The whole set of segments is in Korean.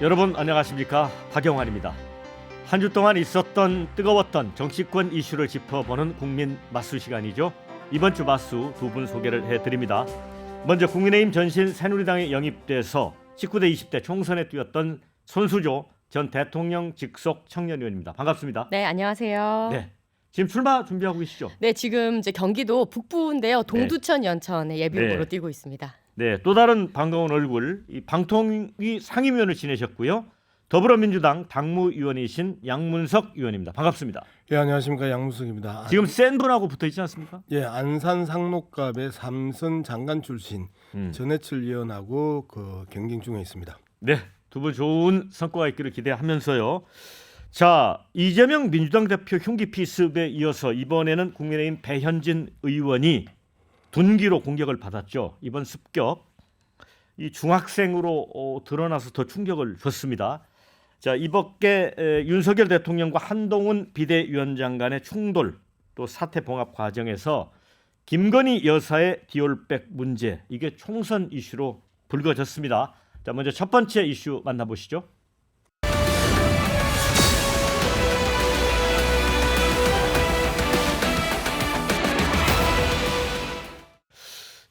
여러분 안녕하십니까? 박영환입니다. 한 주 동안 있었던 뜨거웠던 정치권 이슈를 짚어보는 국민 맛수 시간이죠. 이번 주 맛수 두 분 소개를 해드립니다. 먼저 국민의힘 전신 새누리당에 영입돼서 19대 20대 총선에 뛰었던 손수조 전 대통령 직속 청년위원입니다. 반갑습니다. 네, 안녕하세요. 네, 지금 출마 준비하고 계시죠? 네, 지금 이제 경기도 북부인데요. 동두천 연천에 예비후보로 뛰고 있습니다. 네, 또 다른 반가운 얼굴, 이 방통위 상임위원을 지내셨고요. 더불어민주당 당무위원이신 양문석 의원입니다. 반갑습니다. 예, 안녕하십니까, 양문석입니다. 지금 센 분하고 붙어 있지 않습니까? 예, 안산 상록갑의 삼선 장관 출신 전해철 의원하고 경쟁 중에 있습니다. 네, 두 분 좋은 성과가 있기를 기대하면서요. 자, 이재명 민주당 대표 흉기 피습에 이어서 이번에는 국민의힘 배현진 의원이 둔기로 공격을 받았죠. 이번 습격 이 중학생으로 드러나서 더 충격을 줬습니다. 자, 이번에 윤석열 대통령과 한동훈 비대위원장 간의 충돌 또 사태 봉합 과정에서 김건희 여사의 디올백 문제, 이게 총선 이슈로 불거졌습니다. 자, 먼저 첫 번째 이슈 만나보시죠.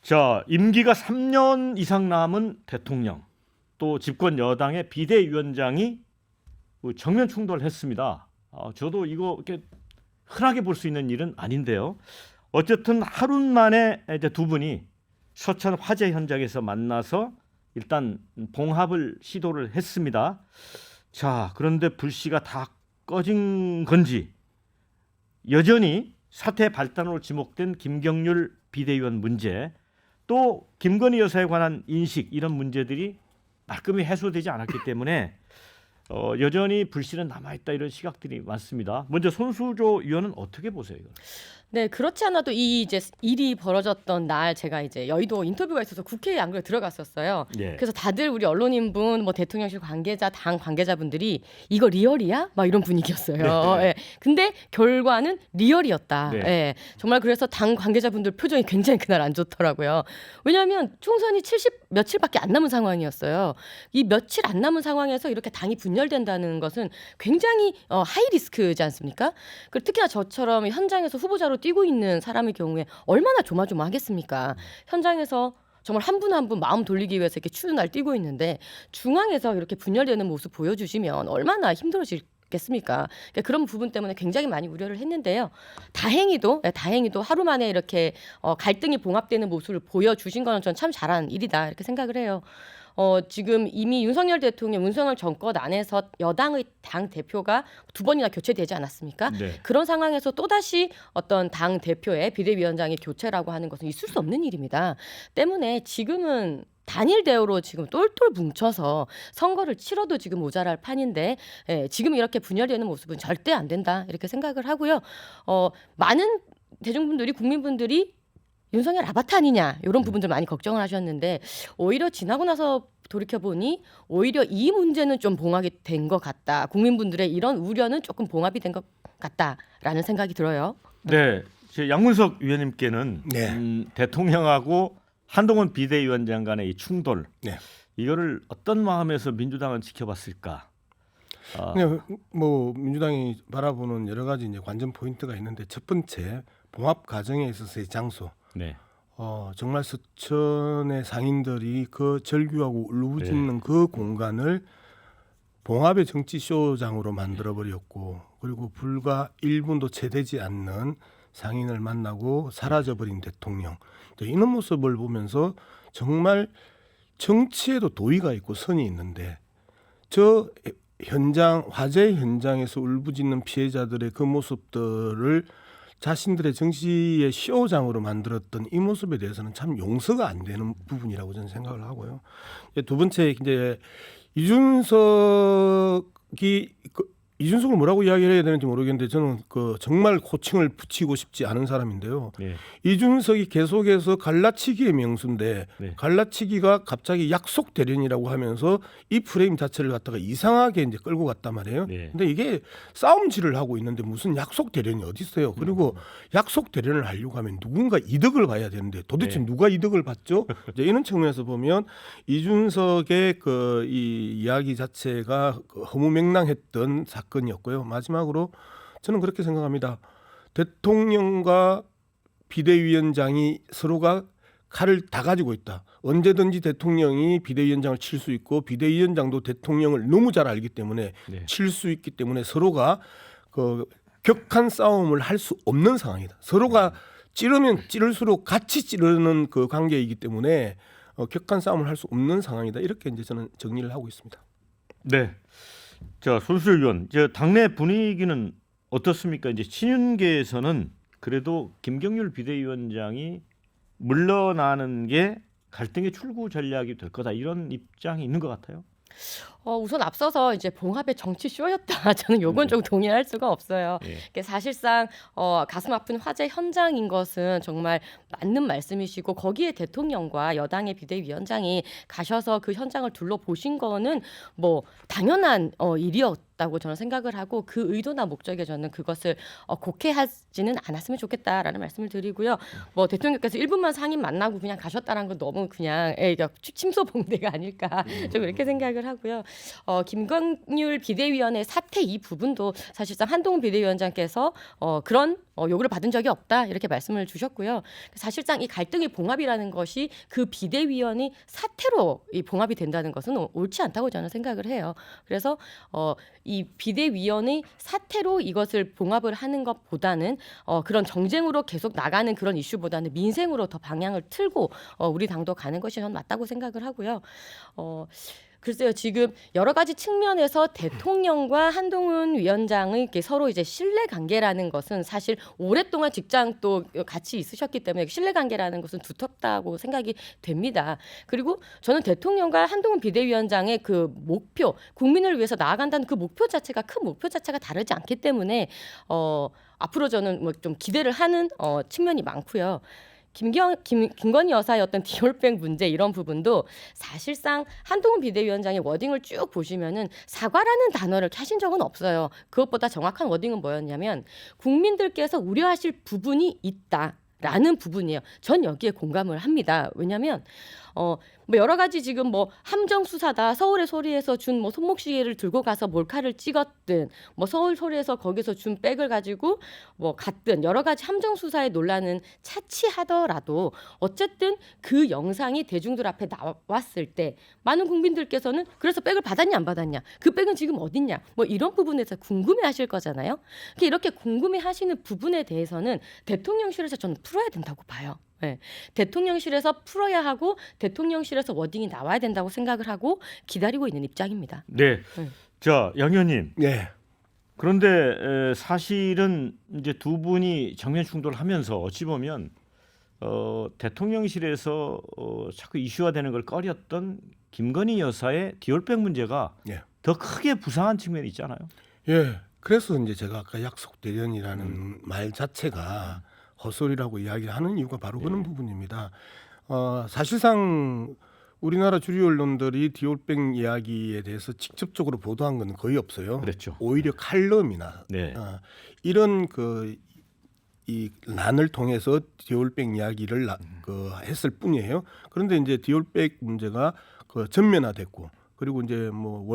자, 임기가 3년 이상 남은 대통령, 또 집권 여당의 비대위원장이 정면 충돌했습니다. 저도 이거 이렇게 흔하게 볼 수 있는 일은 아닌데요. 어쨌든 하루 만에 이제 두 분이 서천 화재 현장에서 만나서 일단 봉합을 시도를 했습니다. 자, 그런데 불씨가 다 꺼진 건지 여전히 사태 발단으로 지목된 김경률 비대위원 문제, 또 김건희 여사에 관한 인식, 이런 문제들이 말끔히 해소되지 않았기 때문에 여전히 불씨는 남아있다, 이런 시각들이 많습니다. 먼저 손수조 의원은 어떻게 보세요? 이거? 네, 그렇지 않아도 이 이제 일이 벌어졌던 날 제가 이제 여의도 인터뷰가 있어서 국회에 안 그래 들어갔었어요. 예. 그래서 다들 우리 언론인분, 뭐 대통령실 관계자, 당 관계자분들이 이거 리얼이야? 막 이런 분위기였어요. 네. 예. 근데 결과는 리얼이었다. 네. 예. 정말 그래서 당 관계자분들 표정이 굉장히 그날 안 좋더라고요. 왜냐하면 총선이 70 며칠밖에 안 남은 상황이었어요. 이 며칠 안 남은 상황에서 이렇게 당이 분열된다는 것은 굉장히 하이 리스크지 않습니까? 그리고 특히나 저처럼 현장에서 후보자로 뛰고 있는 사람의 경우에 얼마나 조마조마하겠습니까? 현장에서 정말 한 분 한 분 마음 돌리기 위해서 이렇게 추운 날 뛰고 있는데 중앙에서 이렇게 분열되는 모습 보여주시면 얼마나 힘들어지겠습니까? 그러니까 그런 부분 때문에 굉장히 많이 우려를 했는데요. 다행히도 하루 만에 이렇게 갈등이 봉합되는 모습을 보여주신 거는 전 참 잘한 일이다, 이렇게 생각을 해요. 지금 이미 윤석열 대통령, 윤석열 정권 안에서 여당의 당 대표가 두 번이나 교체되지 않았습니까? 네. 그런 상황에서 또다시 어떤 당 대표의 비대위원장의 교체라고 하는 것은 있을 수 없는 일입니다. 때문에 지금은 단일 대우로 지금 똘똘 뭉쳐서 선거를 치러도 지금 모자랄 판인데, 지금 이렇게 분열되는 모습은 절대 안 된다, 이렇게 생각을 하고요. 많은 대중분들이, 국민분들이 윤석열 아바타 아니냐, 이런 부분들 많이 걱정을 하셨는데 오히려 지나고 나서 돌이켜보니 오히려 이 문제는 좀 봉합이 된 것 같다. 국민분들의 이런 우려는 조금 봉합이 된 것 같다라는 생각이 들어요. 네, 양문석 의원님께는 네. 대통령하고 한동훈 비대위원장 간의 이 충돌, 네. 이거를 어떤 마음에서 민주당은 지켜봤을까? 그냥 뭐 민주당이 바라보는 여러 가지 이제 관전 포인트가 있는데, 첫 번째 봉합 과정에 있어서의 장소. 네. 정말 서천의 상인들이 그 절규하고 울부짖는 그 공간을 봉합의 정치 쇼장으로 만들어 버렸고, 그리고 불과 1분도 채 되지 않는 상인을 만나고 사라져 버린 대통령. 이런 모습을 보면서 정말 정치에도 도의가 있고 선이 있는데, 저 현장, 화재 현장에서 울부짖는 피해자들의 그 모습들을 자신들의 정치의 쇼장으로 만들었던 이 모습에 대해서는 참 용서가 안 되는 부분이라고 저는 생각을 하고요. 이제 두 번째, 이제 이준석이 이준석을 뭐라고 이야기를 해야 되는지 모르겠는데 저는 그 정말 호칭을 붙이고 싶지 않은 사람인데요. 예. 이준석이 계속해서 갈라치기의 명수인데 네. 갈라치기가 갑자기 약속 대련이라고 하면서 이 프레임 자체를 갖다가 이상하게 이제 끌고 갔단 말이에요. 네. 근데 이게 싸움질을 하고 있는데 무슨 약속 대련이 어디 있어요? 그리고 약속 대련을 하려고 하면 누군가 이득을 봐야 되는데 도대체 네. 누가 이득을 봤죠? 이제 이런 측면에서 보면 이준석의 그 이 이야기 자체가 그 허무맹랑했던 사건이었고요. 마지막으로 저는 그렇게 생각합니다. 대통령과 비대위원장이 서로가 칼을 다 가지고 있다. 언제든지 대통령이 비대위원장을 칠 수 있고 비대위원장도 대통령을 너무 잘 알기 때문에 네. 칠 수 있기 때문에 서로가 그 격한 싸움을 할 수 없는 상황이다. 서로가 찌르면 찌를수록 같이 찌르는 그 관계이기 때문에 격한 싸움을 할 수 없는 상황이다. 이렇게 이제 저는 정리를 하고 있습니다. 네. 자, 손수일 의원, 이제 당내 분위기는 어떻습니까? 이제 친윤계에서는 그래도 김경률 비대위원장이 물러나는 게 갈등의 출구 전략이 될 거다 이런 입장이 있는 것 같아요. 우선 앞서서 이제 봉합의 정치 쇼였다. 저는 요건 좀 동의할 수가 없어요. 예. 이게 사실상 가슴 아픈 화재 현장인 것은 정말 맞는 말씀이시고 거기에 대통령과 여당의 비대위원장이 가셔서 그 현장을 둘러보신 거는 뭐 당연한 일이었다고 저는 생각을 하고 그 의도나 목적에 저는 그것을 곡해하지는 않았으면 좋겠다라는 말씀을 드리고요. 뭐 대통령께서 1분만 상임 만나고 그냥 가셨다는 건 너무 그냥 침소봉대가 아닐까 좀 그렇게 생각을 하고요. 김광률 비대위원의 사퇴 이 부분도 사실상 한동훈 비대위원장께서 그런 요구를 받은 적이 없다 이렇게 말씀을 주셨고요. 사실상 이 갈등의 봉합이라는 것이 그 비대위원이 사퇴로 이 봉합이 된다는 것은 옳지 않다고 저는 생각을 해요. 그래서 이 비대위원의 사퇴로 이것을 봉합을 하는 것보다는 그런 정쟁으로 계속 나가는 그런 이슈보다는 민생으로 더 방향을 틀고 우리 당도 가는 것이 저는 맞다고 생각을 하고요. 글쎄요, 지금 여러 가지 측면에서 대통령과 한동훈 위원장의 이렇게 서로 이제 신뢰 관계라는 것은 사실 오랫동안 직장 또 같이 있으셨기 때문에 신뢰 관계라는 것은 두텁다고 생각이 됩니다. 그리고 저는 대통령과 한동훈 비대위원장의 그 목표, 국민을 위해서 나아간다는 그 목표 자체가 큰 목표 자체가 다르지 않기 때문에 앞으로 저는 뭐 좀 기대를 하는 측면이 많고요. 김건희 여사의 어떤 디올백 문제 이런 부분도 사실상 한동훈 비대위원장의 워딩을 쭉 보시면은 사과라는 단어를 하신 적은 없어요. 그것보다 정확한 워딩은 뭐였냐면 국민들께서 우려하실 부분이 있다라는 부분이에요. 전 여기에 공감을 합니다. 왜냐하면 뭐 여러 가지 지금 뭐 함정 수사다 서울의 소리에서 준 뭐 손목시계를 들고 가서 몰카를 찍었든 뭐 서울 소리에서 거기서 준 백을 가지고 뭐 갔든 여러 가지 함정 수사의 논란은 차치하더라도 어쨌든 그 영상이 대중들 앞에 나왔을 때 많은 국민들께서는 그래서 백을 받았냐 안 받았냐 그 백은 지금 어딨냐 뭐 이런 부분에서 궁금해하실 거잖아요. 이렇게 궁금해하시는 부분에 대해서는 대통령실에서 저는 풀어야 된다고 봐요. 네. 대통령실에서 풀어야 하고 대통령실에서 워딩이 나와야 된다고 생각을 하고 기다리고 있는 입장입니다. 네. 자, 양 의원님. 네. 그런데 사실은 이제 두 분이 정면 충돌하면서 어찌 보면 대통령실에서 자꾸 이슈화되는 걸 꺼렸던 김건희 여사의 디올백 문제가 더 크게 부상한 측면이 있잖아요. 예. 그래서 이제 제가 아까 약속 대련이라는 말 자체가 헛소리라고 이야기하는 이유가 바로 그런 부분입니다. 사실상 우리나라 주류 언론들이 디올백 이야기에 대해서 직접적으로 보도한 건 거의 없어요. 그렇죠. 오히려 칼럼이나 이런 이 난을 통해서 디올백 이야기를 했을 뿐이에요. 그런데 이제 디올백 문제가 전면화됐고 그리고 이제 뭐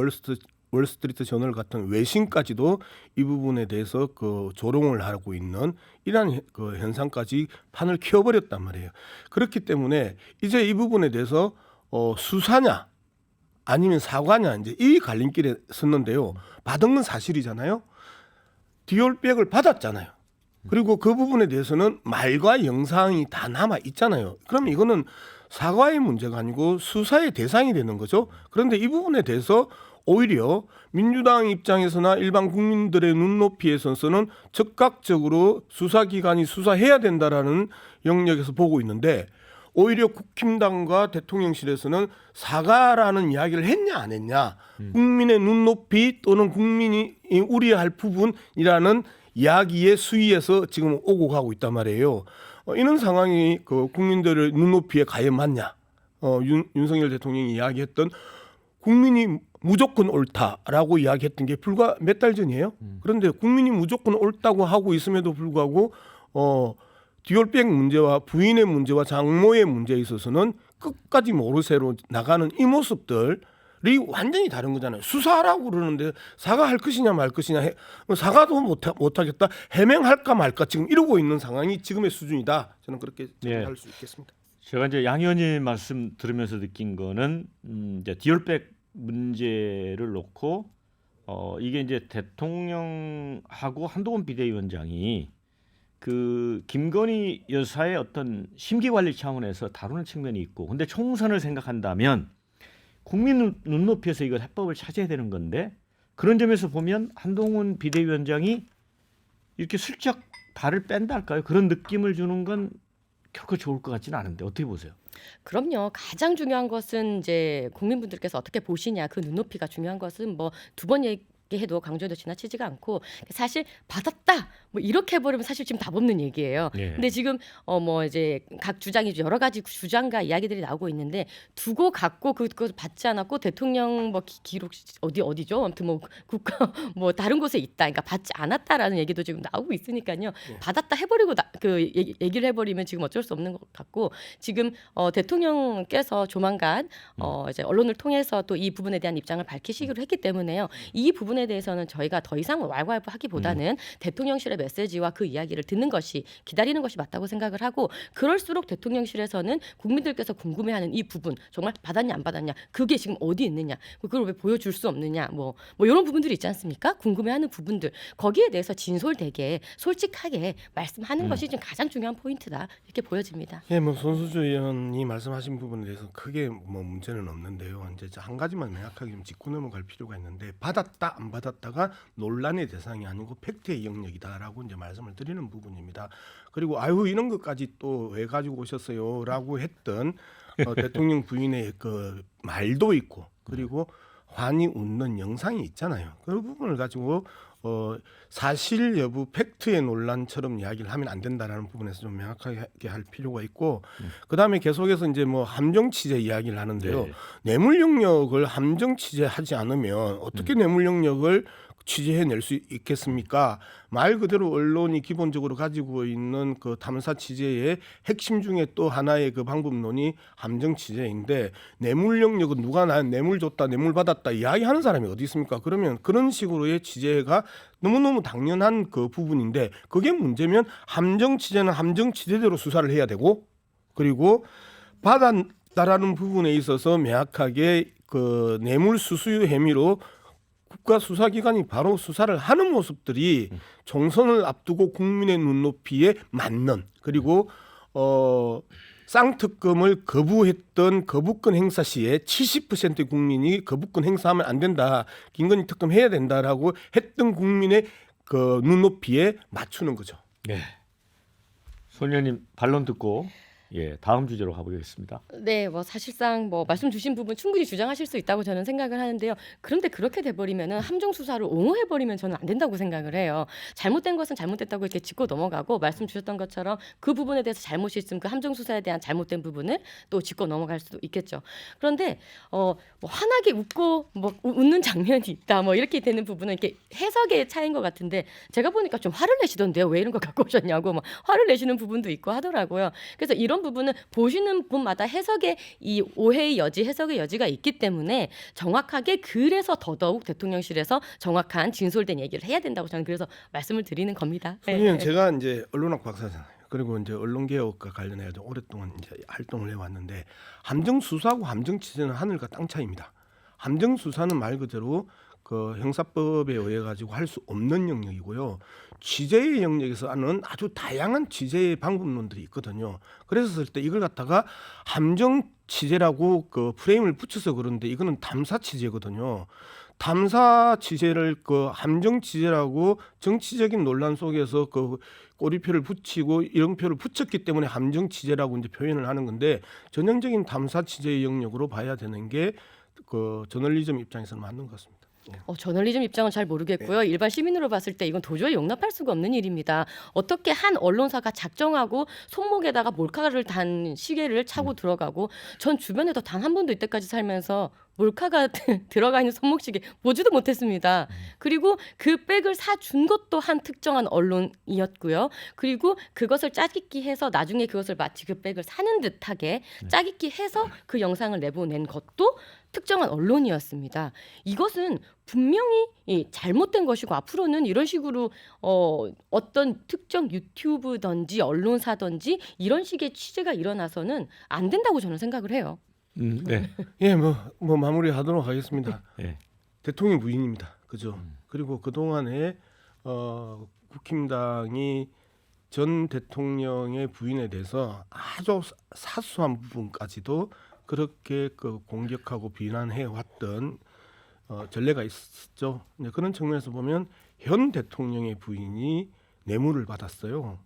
월스트리트 저널 같은 외신까지도 이 부분에 대해서 조롱을 하고 있는 이러한 현상까지 판을 키워버렸단 말이에요. 그렇기 때문에 이제 이 부분에 대해서 수사냐 아니면 사과냐 이제 이 갈림길에 섰는데요. 받은 건 사실이잖아요. 디올백을 받았잖아요. 그리고 그 부분에 대해서는 말과 영상이 다 남아 있잖아요. 그럼 이거는 사과의 문제가 아니고 수사의 대상이 되는 거죠. 그런데 이 부분에 대해서 오히려 민주당 입장에서나 일반 국민들의 눈높이에서는 즉각적으로 수사기관이 수사해야 된다라는 영역에서 보고 있는데 오히려 국힘당과 대통령실에서는 사과라는 이야기를 했냐 안 했냐, 국민의 눈높이 또는 국민이 우려할 부분이라는 이야기의 수위에서 지금 오고 가고 있단 말이에요. 이런 상황이 그 국민들의 눈높이에 과연 맞냐? 윤석열 대통령이 이야기했던 국민이 무조건 옳다라고 이야기했던 게 불과 몇 달 전이에요. 그런데 국민이 무조건 옳다고 하고 있음에도 불구하고 듀얼백 문제와 부인의 문제와 장모의 문제에 있어서는 끝까지 모르쇠로 나가는 이 모습들이 완전히 다른 거잖아요. 수사하라고 그러는데 사과할 것이냐 말 것이냐, 사과도 못하겠다, 해명할까 말까 지금 이러고 있는 상황이 지금의 수준이다. 저는 그렇게 할 수 있겠습니다. 제가 이제 양 의원님 말씀 들으면서 느낀 거는 이제 디얼백 문제를 놓고 이게 이제 대통령하고 한동훈 비대위원장이 그 김건희 여사의 어떤 심기 관리 차원에서 다루는 측면이 있고, 근데 총선을 생각한다면 국민 눈높이에서 이걸 해법을 찾아야 되는 건데, 그런 점에서 보면 한동훈 비대위원장이 이렇게 슬쩍 발을 뺀다 할까요? 그런 느낌을 주는 건 결코 좋을 것 같지는 않은데 어떻게 보세요? 그럼요. 가장 중요한 것은 이제 국민분들께서 어떻게 보시냐, 그 눈높이가 중요한 것은 뭐 두 번 얘기해도 강조해도 지나치지가 않고, 사실 받았다 뭐 이렇게 해버리면 사실 지금 답 없는 얘기예요. 예. 근데 지금 뭐 이제 각 주장이 여러 가지 주장과 이야기들이 나오고 있는데, 두고 갖고 그거 받지 않았고 대통령 뭐 기록 어디죠? 아무튼 뭐 국가 뭐 다른 곳에 있다, 그러니까 받지 않았다라는 얘기도 지금 나오고 있으니까요. 받았다 해버리고 그 얘기를 해버리면 지금 어쩔 수 없는 것 같고, 지금 대통령께서 조만간 이제 언론을 통해서 또 이 부분에 대한 입장을 밝히시기로 했기 때문에요. 이 부분에 대해서는 저희가 더 이상 왈가왈부하기보다는 대통령실의 메시지와 그 이야기를 듣는 것이, 기다리는 것이 맞다고 생각을 하고, 그럴수록 대통령실에서는 국민들께서 궁금해하는 이 부분, 정말 받았냐 안 받았냐, 그게 지금 어디 있느냐, 그걸 왜 보여줄 수 없느냐, 뭐 이런 부분들이 있지 않습니까? 궁금해하는 부분들, 거기에 대해서 진솔되게 솔직하게 말씀하는 것이 지금 가장 중요한 포인트다, 이렇게 보여집니다. 예, 뭐 손수주 의원이 말씀하신 부분에 대해서 크게 뭐 문제는 없는데요. 이제 한 가지만 명확하게 좀 짚고 넘어갈 필요가 있는데, 받았다 안 받았다가 논란의 대상이 아니고 팩트의 영역이다라고 이제 말씀을 드리는 부분입니다. 그리고 아유 이런 것까지 또 왜 가지고 오셨어요라고 했던 대통령 부인의 그 말도 있고, 그리고 환히 웃는 영상이 있잖아요. 그 부분을 가지고 사실 여부 팩트의 논란처럼 이야기를 하면 안 된다라는 부분에서 좀 명확하게 할 필요가 있고, 그다음에 계속해서 이제 뭐 함정 취재 이야기를 하는데요. 네. 뇌물 영역을 함정 취재하지 않으면 어떻게 뇌물 영역을 취재해낼 수 있겠습니까? 말 그대로 언론이 기본적으로 가지고 있는 그 탐사 취재의 핵심 중에 또 하나의 그 방법론이 함정 취재인데, 뇌물 영역은 누가 난 뇌물 줬다, 뇌물 받았다 이야기하는 사람이 어디 있습니까? 그러면 그런 식으로의 취재가 너무너무 당연한 그 부분인데, 그게 문제면 함정 취재는 함정 취재대로 수사를 해야 되고, 그리고 받았다라는 부분에 있어서 명확하게 그 뇌물 수수유 혐의로 국가 수사기관이 바로 수사를 하는 모습들이 총선을 앞두고 국민의 눈높이에 맞는, 그리고 쌍특검을 거부했던 거부권 행사 시에 70%의 국민이 거부권 행사하면 안 된다, 김건희 특검 해야 된다라고 했던 국민의 그 눈높이에 맞추는 거죠. 네. 손 의원님 반론 듣고 다음 주제로 가보겠습니다. 네, 뭐 사실상 뭐 말씀 주신 부분 충분히 주장하실 수 있다고 저는 생각을 하는데요. 그런데 그렇게 돼버리면은 함정 수사를 옹호해버리면 저는 안 된다고 생각을 해요. 잘못된 것은 잘못됐다고 이렇게 짚고 넘어가고, 말씀 주셨던 것처럼 그 부분에 대해서 잘못이 있으면 그 함정 수사에 대한 잘못된 부분을 또 짚고 넘어갈 수도 있겠죠. 그런데 뭐 환하게 웃고 뭐 웃는 장면이 있다, 뭐 이렇게 되는 부분은 이렇게 해석의 차이인 것 같은데, 제가 보니까 좀 화를 내시던데요. 왜 이런 거 갖고 오셨냐고 막 화를 내시는 부분도 있고 하더라고요. 그래서 이런 부분은 보시는 분마다 해석의 이 오해의 여지, 해석의 여지가 있기 때문에 정확하게, 그래서 더더욱 대통령실에서 정확한 진솔된 얘기를 해야 된다고 저는 그래서 말씀을 드리는 겁니다. 선생님, 제가 이제 언론학 박사잖아요. 그리고 이제 언론개혁과 관련해서 오랫동안 이제 활동을 해왔는데, 함정 수사하고 함정 취재는 하늘과 땅 차이입니다. 함정 수사는 말 그대로 그 형사법에 의해 가지고 할 수 없는 영역이고요. 취재의 영역에서 하는 아주 다양한 취재의 방법론들이 있거든요. 그래서 때 이걸 갖다가 함정 취재라고 그 프레임을 붙여서 그러는데, 이거는 탐사 취재거든요. 탐사 취재를 그 함정 취재라고 정치적인 논란 속에서 그 꼬리표를 붙이고 이름표를 붙였기 때문에 함정 취재라고 이제 표현을 하는 건데 전형적인 탐사 취재의 영역으로 봐야 되는 게 그 저널리즘 입장에서는 맞는 것 같습니다. 저널리즘 입장은 잘 모르겠고요. 일반 시민으로 봤을 때 이건 도저히 용납할 수가 없는 일입니다. 어떻게 한 언론사가 작정하고 손목에다가 몰카를 단 시계를 차고 들어가고 전 주변에도 단 한 번도 이때까지 살면서 몰카가 들어가 있는 손목시계 보지도 못했습니다. 그리고 그 백을 사준 것도 한 특정한 언론이었고요. 그리고 그것을 짜깁기 해서 나중에 그것을 마치 그 백을 사는 듯하게 짜깁기 해서 그 영상을 내보낸 것도 특정한 언론이었습니다. 이것은 분명히 잘못된 것이고 앞으로는 이런 식으로 어떤 특정 유튜브든지 언론사든지 이런 식의 취재가 일어나서는 안 된다고 저는 생각을 해요. 네. 예, 뭐 마무리하도록 하겠습니다. 네. 대통령 부인입니다. 그죠? 그리고 그 동안에 국힘당이 전 대통령의 부인에 대해서 아주 사소한 부분까지도 그렇게 그 공격하고 비난해 왔던 전례가 있었죠. 네, 그런 측면에서 보면 현 대통령의 부인이 뇌물을 받았어요.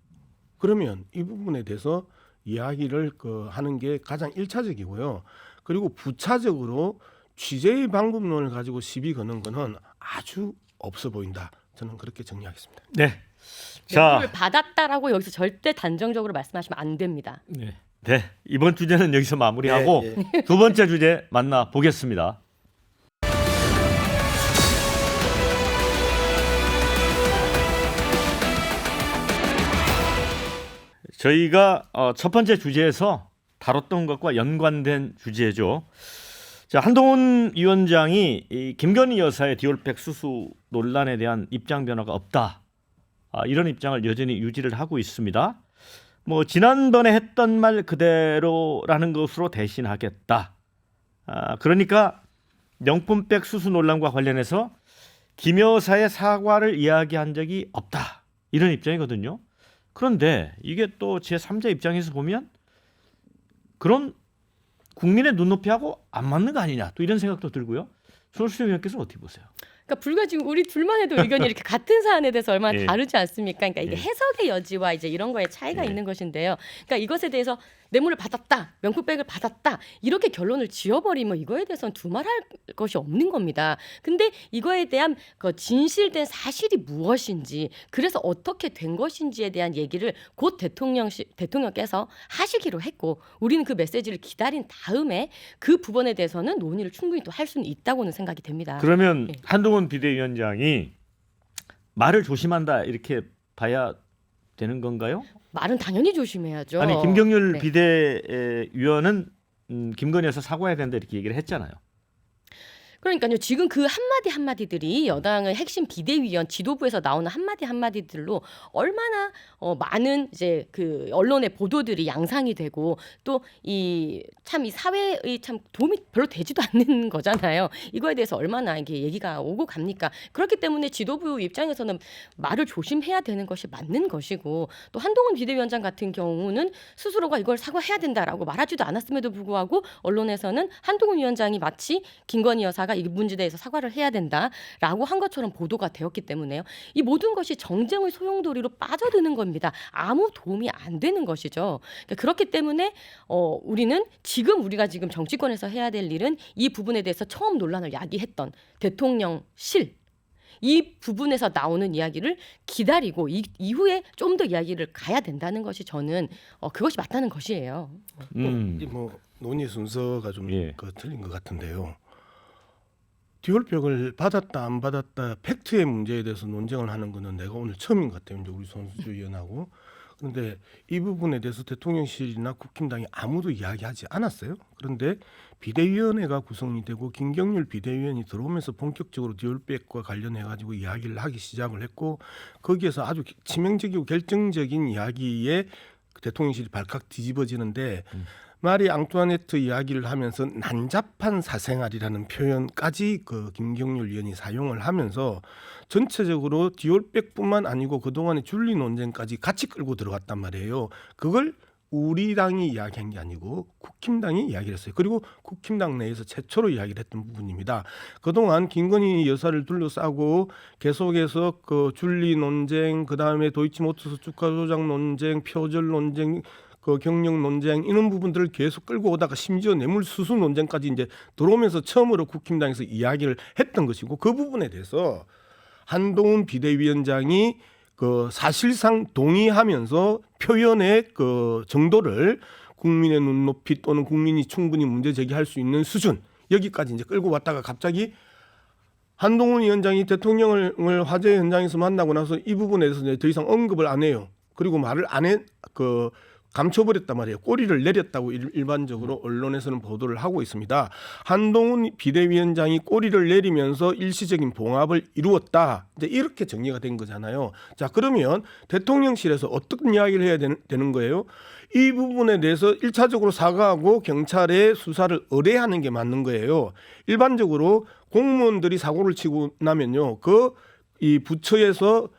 그러면 이 부분에 대해서 이야기를 하는 게 가장 일차적이고요. 그리고 부차적으로 취재의 방법론을 가지고 시비 거는 거는 아주 없어 보인다. 저는 그렇게 정리하겠습니다. 네. 뇌물을 받았다라고 여기서 절대 단정적으로 말씀하시면 안 됩니다. 네. 네. 이번 주제는 여기서 마무리하고 네, 두 번째 주제 만나 보겠습니다. 저희가 첫 번째 주제에서 다뤘던 것과 연관된 주제죠. 자, 한동훈 위원장이 이 김건희 여사의 디올백 수수 논란에 대한 입장 변화가 없다. 이런 입장을 여전히 유지를 하고 있습니다. 뭐 지난번에 했던 말 그대로라는 것으로 대신하겠다. 그러니까 명품백 수수 논란과 관련해서 김 여사의 사과를 이야기한 적이 없다. 이런 입장이거든요. 그런데 이게 또 제3자 입장에서 보면 그런 국민의 눈높이하고 안 맞는 거 아니냐 또 이런 생각도 들고요. 손수정 의원께서는 어떻게 보세요? 그러니까 불과 지금 우리 둘만 해도 의견이 이렇게 같은 사안에 대해서 얼마나 예. 다르지 않습니까? 그러니까 이게 예. 해석의 여지와 이제 이런 거에 차이가 예. 있는 것인데요. 그러니까 이것에 대해서 뇌물을 받았다, 명품백을 받았다 이렇게 결론을 지어버리면 이거에 대해서는 두말할 것이 없는 겁니다. 근데 이거에 대한 그 진실된 사실이 무엇인지, 그래서 어떻게 된 것인지에 대한 얘기를 곧 대통령께서 하시기로 했고, 우리는 그 메시지를 기다린 다음에 그 부분에 대해서는 논의를 충분히 또 할 수는 있다고는 생각이 됩니다. 그러면 예. 한동훈 비대위원장이 말을 조심한다 이렇게 봐야 되는 건가요? 말은 당연히 조심해야죠. 아니 김경률 네. 비대위원은 김건희 여사 사과해야 된다 이렇게 얘기를 했잖아요. 그러니까요. 지금 그 한마디들이 여당의 핵심 비대위원 지도부에서 나오는 한마디들로 얼마나 많은 이제 그 언론의 보도들이 양상이 되고 또 이 사회의 참 도움이 별로 되지도 않는 거잖아요. 이거에 대해서 얼마나 이게 얘기가 오고 갑니까? 그렇기 때문에 지도부 입장에서는 말을 조심해야 되는 것이 맞는 것이고, 또 한동훈 비대위원장 같은 경우는 스스로가 이걸 사과해야 된다라고 말하지도 않았음에도 불구하고 언론에서는 한동훈 위원장이 마치 김건희 여사가 이 문제에 대해서 사과를 해야 된다라고 한 것처럼 보도가 되었기 때문에요. 이 모든 것이 정쟁의 소용돌이로 빠져드는 겁니다. 아무 도움이 안 되는 것이죠. 그러니까 그렇기 때문에 우리는 우리가 지금 정치권에서 해야 될 일은 이 부분에 대해서 처음 논란을 야기했던 대통령실 이 부분에서 나오는 이야기를 기다리고 이후에 좀 더 이야기를 가야 된다는 것이 저는 그것이 맞다는 것이에요. 뭐 논의 순서가 좀 예. 틀린 것 같은데요. 디올백을 받았다 안 받았다 팩트의 문제에 대해서 논쟁을 하는 거는 내가 오늘 처음인 것 같아요. 이제 우리 손수주 의원하고. 그런데 이 부분에 대해서 대통령실이나 국힘당이 아무도 이야기하지 않았어요. 그런데 비대위원회가 구성이 되고 김경률 비대위원이 들어오면서 본격적으로 디올백과 관련해 가지고 이야기를 하기 시작을 했고, 거기에서 아주 치명적이고 결정적인 이야기에 대통령실이 발칵 뒤집어지는데 마리 앙투아네트 이야기를 하면서 난잡한 사생활이라는 표현까지 그 김경률 의원이 사용을 하면서 전체적으로 디올백뿐만 아니고 그동안의 줄리 논쟁까지 같이 끌고 들어갔단 말이에요. 그걸 우리 당이 이야기한 게 아니고 국힘당이 이야기를 했어요. 그리고 국힘당 내에서 최초로 이야기를 했던 부분입니다. 그동안 김건희 여사를 둘러싸고 계속해서 그 줄리 논쟁, 그다음에 도이치모터스 주가 조작 논쟁, 표절 논쟁, 그 경력 논쟁 이런 부분들을 계속 끌고 오다가 심지어 뇌물 수수 논쟁까지 이제 들어오면서 처음으로 국힘당에서 이야기를 했던 것이고, 그 부분에 대해서 한동훈 비대위원장이 그 사실상 동의하면서 표현의 그 정도를 국민의 눈높이 또는 국민이 충분히 문제 제기할 수 있는 수준, 여기까지 이제 끌고 왔다가 갑자기 한동훈 위원장이 대통령을 화재 현장에서 만나고 나서 이 부분에 대해서 이제 더 이상 언급을 안 해요. 그리고 말을 안 해 그 감춰버렸단 말이에요. 꼬리를 내렸다고 일반적으로 언론에서는 보도를 하고 있습니다. 한동훈 비대위원장이 꼬리를 내리면서 일시적인 봉합을 이루었다. 이제 이렇게 정리가 된 거잖아요. 자, 그러면 대통령실에서 어떤 이야기를 해야 되는 거예요? 이 부분에 대해서 1차적으로 사과하고 경찰의 수사를 의뢰하는 게 맞는 거예요. 일반적으로 공무원들이 사고를 치고 나면요, 이 부처에서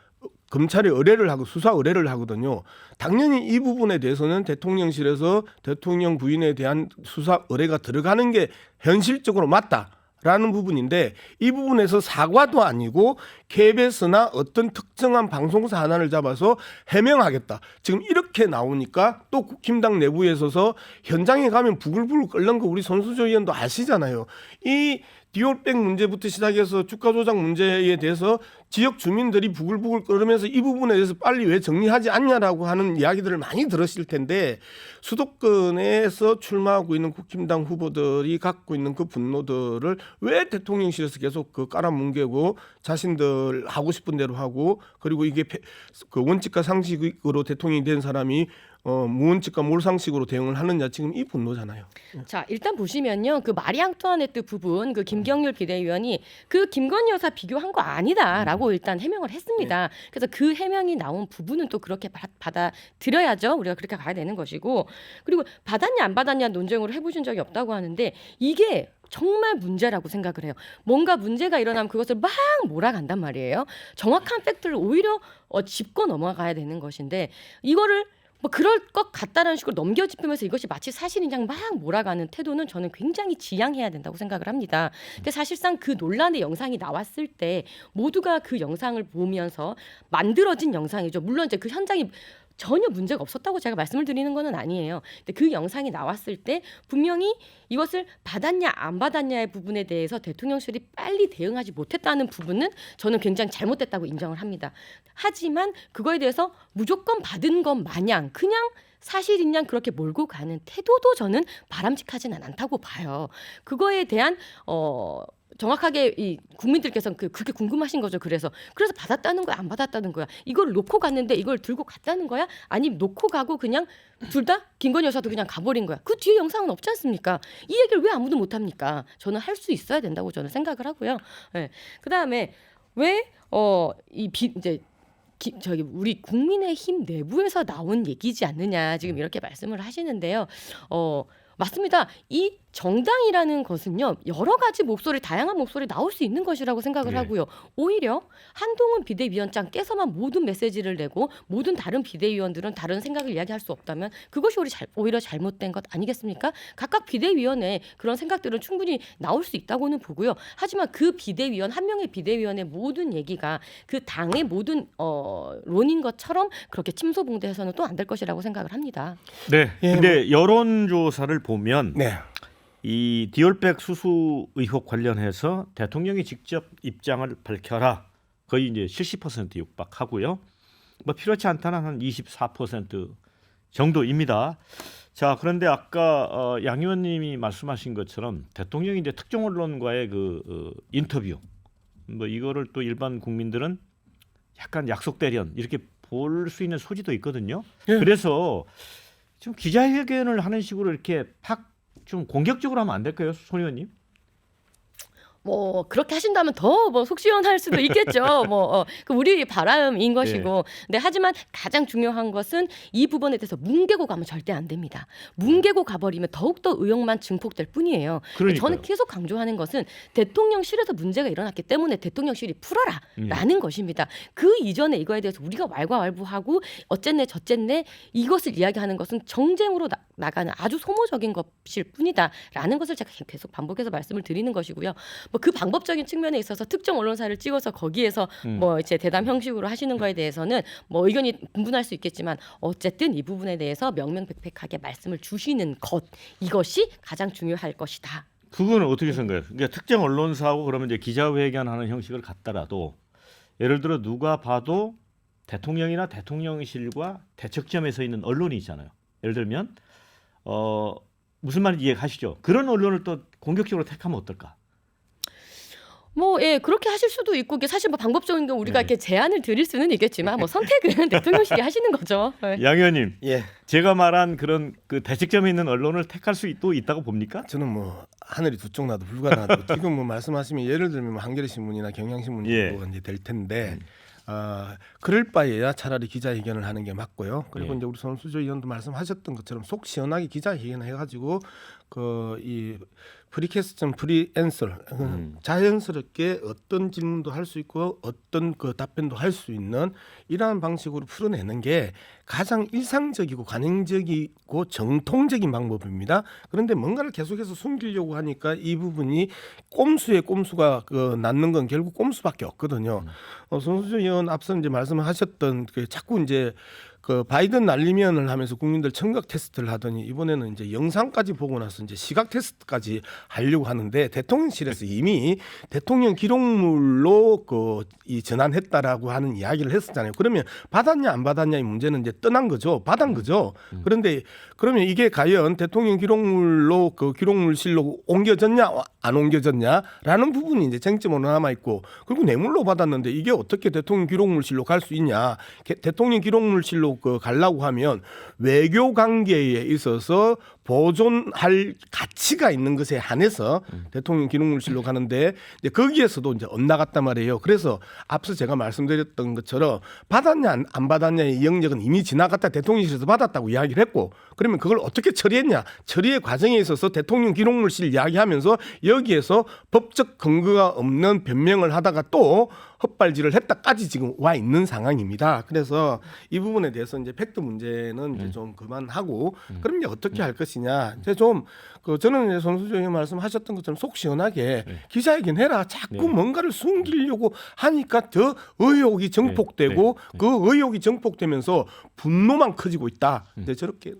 검찰에 의뢰를 하고 수사 의뢰를 하거든요. 당연히 이 부분에 대해서는 대통령실에서 대통령 부인에 대한 수사 의뢰가 들어가는 게 현실적으로 맞다라는 부분인데, 이 부분에서 사과도 아니고 KBS나 어떤 특정한 방송사 하나를 잡아서 해명하겠다, 지금 이렇게 나오니까 또 국힘당 내부에 있어서 현장에 가면 부글부글 끓는 거 우리 손수조 의원도 아시잖아요. 이 디올백 문제부터 시작해서 주가 조작 문제에 대해서 지역 주민들이 부글부글 끓으면서 이 부분에 대해서 빨리 왜 정리하지 않냐라고 하는 이야기들을 많이 들으실 텐데, 수도권에서 출마하고 있는 국힘당 후보들이 갖고 있는 그 분노들을 왜 대통령실에서 계속 그 깔아뭉개고 자신들 하고 싶은 대로 하고, 그리고 이게 그 원칙과 상식으로 대통령이 된 사람이 무원칙과 몰상식으로 대응을 하느냐, 지금 이 분노잖아요. 자, 일단 보시면요, 그 마리 앙투아네트 부분, 그 김경률 비대위원이 그 김건희 여사 비교한 거 아니다라고 일단 해명을 했습니다. 그래서 그 해명이 나온 부분은 또 그렇게 받아들여야죠. 우리가 그렇게 가야 되는 것이고, 그리고 받았냐 안 받았냐 논쟁으로 해보신 적이 없다고 하는데, 이게 정말 문제라고 생각을 해요. 뭔가 문제가 일어나면 그것을 막 몰아간단 말이에요. 정확한 팩트를 오히려 짚고 넘어가야 되는 것인데, 이거를 뭐 그럴 것 같다라는 식으로 넘겨짚으면서 이것이 마치 사실인 양 막 몰아가는 태도는 저는 굉장히 지양해야 된다고 생각을 합니다. 근데 사실상 그 논란의 영상이 나왔을 때 모두가 그 영상을 보면서 만들어진 영상이죠. 물론 이제 그 현장이 전혀 문제가 없었다고 제가 말씀을 드리는 건 아니에요. 근데 그 영상이 나왔을 때 분명히 이것을 받았냐 안 받았냐의 부분에 대해서 대통령실이 빨리 대응하지 못했다는 부분은 저는 굉장히 잘못됐다고 인정을 합니다. 하지만 그거에 대해서 무조건 받은 것 마냥 그냥 사실인 양 그렇게 몰고 가는 태도도 저는 바람직하지는 않다고 봐요. 그거에 대한 정확하게 이 국민들께서는 그렇게 궁금하신 거죠. 그래서 받았다는 거야, 안 받았다는 거야. 이걸 놓고 갔는데 이걸 들고 갔다는 거야? 아니면 놓고 가고 그냥 둘 다 김건희 여사도 그냥 가버린 거야. 그 뒤에 영상은 없지 않습니까? 이 얘기를 왜 아무도 못 합니까? 저는 할 수 있어야 된다고 저는 생각을 하고요. 네. 그다음에 왜 이제 저기 우리 국민의힘 내부에서 나온 얘기지 않느냐 지금 이렇게 말씀을 하시는데요. 맞습니다. 이 정당이라는 것은요, 여러 가지 목소리, 다양한 목소리 나올 수 있는 것이라고 생각을 하고요. 오히려 한동훈 비대위원장께서만 모든 메시지를 내고 모든 다른 비대위원들은 다른 생각을 이야기할 수 없다면 그것이 오히려 잘못된 것 아니겠습니까? 각각 비대위원의 그런 생각들은 충분히 나올 수 있다고는 보고요. 하지만 그 비대위원, 한 명의 비대위원의 모든 얘기가 그 당의 모든 론인 것처럼 그렇게 침소봉대해서는 또 안 될 것이라고 생각을 합니다. 네. 근데 여론조사를 보면 네. 이 디올백 수수 의혹 관련해서 대통령이 직접 입장을 밝혀라, 거의 이제 70% 육박하고요. 뭐 필요치 않다는 한 24% 정도입니다. 자, 그런데 아까 양 의원님이 말씀하신 것처럼 대통령이 이제 특정 언론과의 인터뷰, 뭐 이거를 또 일반 국민들은 약간 약속 대련 이렇게 볼 수 있는 소지도 있거든요. 예. 그래서 좀 기자회견을 하는 식으로 이렇게 팍 좀 공격적으로 하면 안 될까요, 손 의원님? 뭐 그렇게 하신다면 더 뭐 속 시원할 수도 있겠죠. 그 우리 바람인 것이고. 근데 하지만 가장 중요한 것은 이 부분에 대해서 뭉개고 가면 절대 안 됩니다. 뭉개고 가버리면 더욱더 의혹만 증폭될 뿐이에요. 그러니까요. 저는 계속 강조하는 것은 대통령실에서 문제가 일어났기 때문에 대통령실이 풀어라라는 것입니다. 그 이전에 이거에 대해서 우리가 왈가왈부하고 어쨌네 저쨌네 이것을 이야기하는 것은 정쟁으로 나가는 아주 소모적인 것일 뿐이다라는 것을 제가 계속 반복해서 말씀을 드리는 것이고요. 뭐 그 방법적인 측면에 있어서 특정 언론사를 찍어서 거기에서 뭐 이제 대담 형식으로 하시는 거에 대해서는 뭐 의견이 분분할 수 있겠지만 어쨌든 이 부분에 대해서 명명백백하게 말씀을 주시는 것 이것이 가장 중요할 것이다. 그거는 어떻게 생각해요? 그러니까 특정 언론사하고 그러면 이제 기자회견하는 형식을 갖더라도 예를 들어 누가 봐도 대통령이나 대통령실과 대척점에 서 있는 언론이 있잖아요. 예를 들면 무슨 말인지 이해하시죠? 그런 언론을 또 공격적으로 택하면 어떨까? 뭐, 예, 그렇게 하실 수도 있고, 이게 사실 뭐 방법적인 거 우리가 이렇게 제안을 드릴 수는 있겠지만, 뭐 선택은 대통령실이 하시는 거죠. 예. 양 의원님, 예, 제가 말한 그런 그 대책점에 있는 언론을 택할 수 또 있다고 봅니까? 저는 뭐 하늘이 두 쪽 나도 불가능하고 지금 뭐 말씀하시면 예를 들면 뭐 한겨레 신문이나 경향신문이 예. 이제 될 텐데 그럴 바에야 차라리 기자회견을 하는 게 맞고요. 그리고 예. 이제 우리 손수조 의원도 말씀하셨던 것처럼 속 시원하게 기자회견 해가지고 그 이 프리캐스트 프리앤서 자연스럽게 어떤 질문도 할 수 있고 어떤 그 답변도 할 수 있는 이러한 방식으로 풀어내는 게 가장 일상적이고 관행적이고 정통적인 방법입니다. 그런데 뭔가를 계속해서 숨기려고 하니까 이 부분이 꼼수에 꼼수가 낳는 건 결국 꼼수밖에 없거든요. 손수조 의원 앞서 이제 말씀하셨던 그 자꾸 이제 그 바이든 날리면을 하면서 국민들 청각 테스트를 하더니 이번에는 이제 영상까지 보고 나서 이제 시각 테스트까지 하려고 하는데 대통령실에서 이미 대통령 기록물로 이 전환했다라고 하는 이야기를 했었잖아요. 그러면 받았냐 안 받았냐의 문제는 이제 떠난 거죠. 받은 거죠. 그런데 그러면 이게 과연 대통령 기록물로 그 기록물실로 옮겨졌냐 안 옮겨졌냐라는 부분이 이제 쟁점으로 남아 있고 그리고 뇌물로 받았는데 이게 어떻게 대통령 기록물실로 갈 수 있냐? 대통령 기록물실로 가려고 하면 외교 관계에 있어서 보존할 가치가 있는 것에 한해서 대통령 기록물실로 가는데 이제 거기에서도 이제 엇나갔단 말이에요. 그래서 앞서 제가 말씀드렸던 것처럼 받았냐 안 받았냐의 영역은 이미 지나갔다 대통령실에서 받았다고 이야기를 했고 그러면 그걸 어떻게 처리했냐? 처리의 과정에 있어서 대통령 기록물실 이야기하면서 여기에서 법적 근거가 없는 변명을 하다가 또 헛발질을 했다까지 지금 와 있는 상황입니다. 그래서 이 부분에 대해서 이제 팩트 문제는 이제 좀 그만하고 그럼 이제 어떻게 할 것이냐. 이제 좀 저는 이제 손수조 의원 말씀하셨던 것처럼 속 시원하게 기자회견 해라. 자꾸 뭔가를 숨기려고 하니까 더 의혹이 증폭되고 그 의혹이 증폭되면서 분노만 커지고 있다. 이제 저렇게.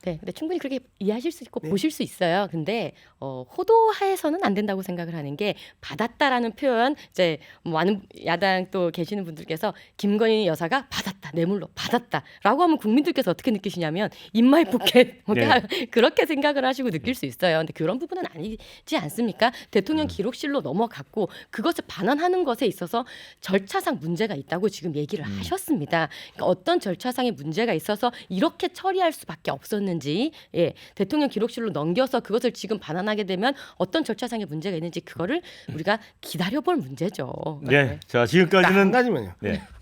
네, 근데 충분히 그렇게 이해하실 수 있고 보실 수 있어요. 근데 호도하에서는 안 된다고 생각을 하는 게 받았다라는 표현 이제 뭐 많은 야당 또 계시는 분들께서 김건희 여사가 받았다 뇌물로 받았다라고 하면 국민들께서 어떻게 느끼시냐면 인마이 포켓 그렇게 생각을 하시고 느낄 수 있어요. 근데 그런 부분은 아니지 않습니까? 대통령 기록실로 넘어갔고 그것을 반환하는 것에 있어서 절차상 문제가 있다고 지금 얘기를 하셨습니다. 그러니까 어떤 절차상의 문제가 있어서 이렇게 처리할 수밖에 없었는지 대통령 기록실로 넘겨서 그것을 지금 반환하게 되면 어떤 절차상의 문제가 있는지 그거를 우리가 기다려볼 문제죠. 네, 자 한 지금까지는 가지만요.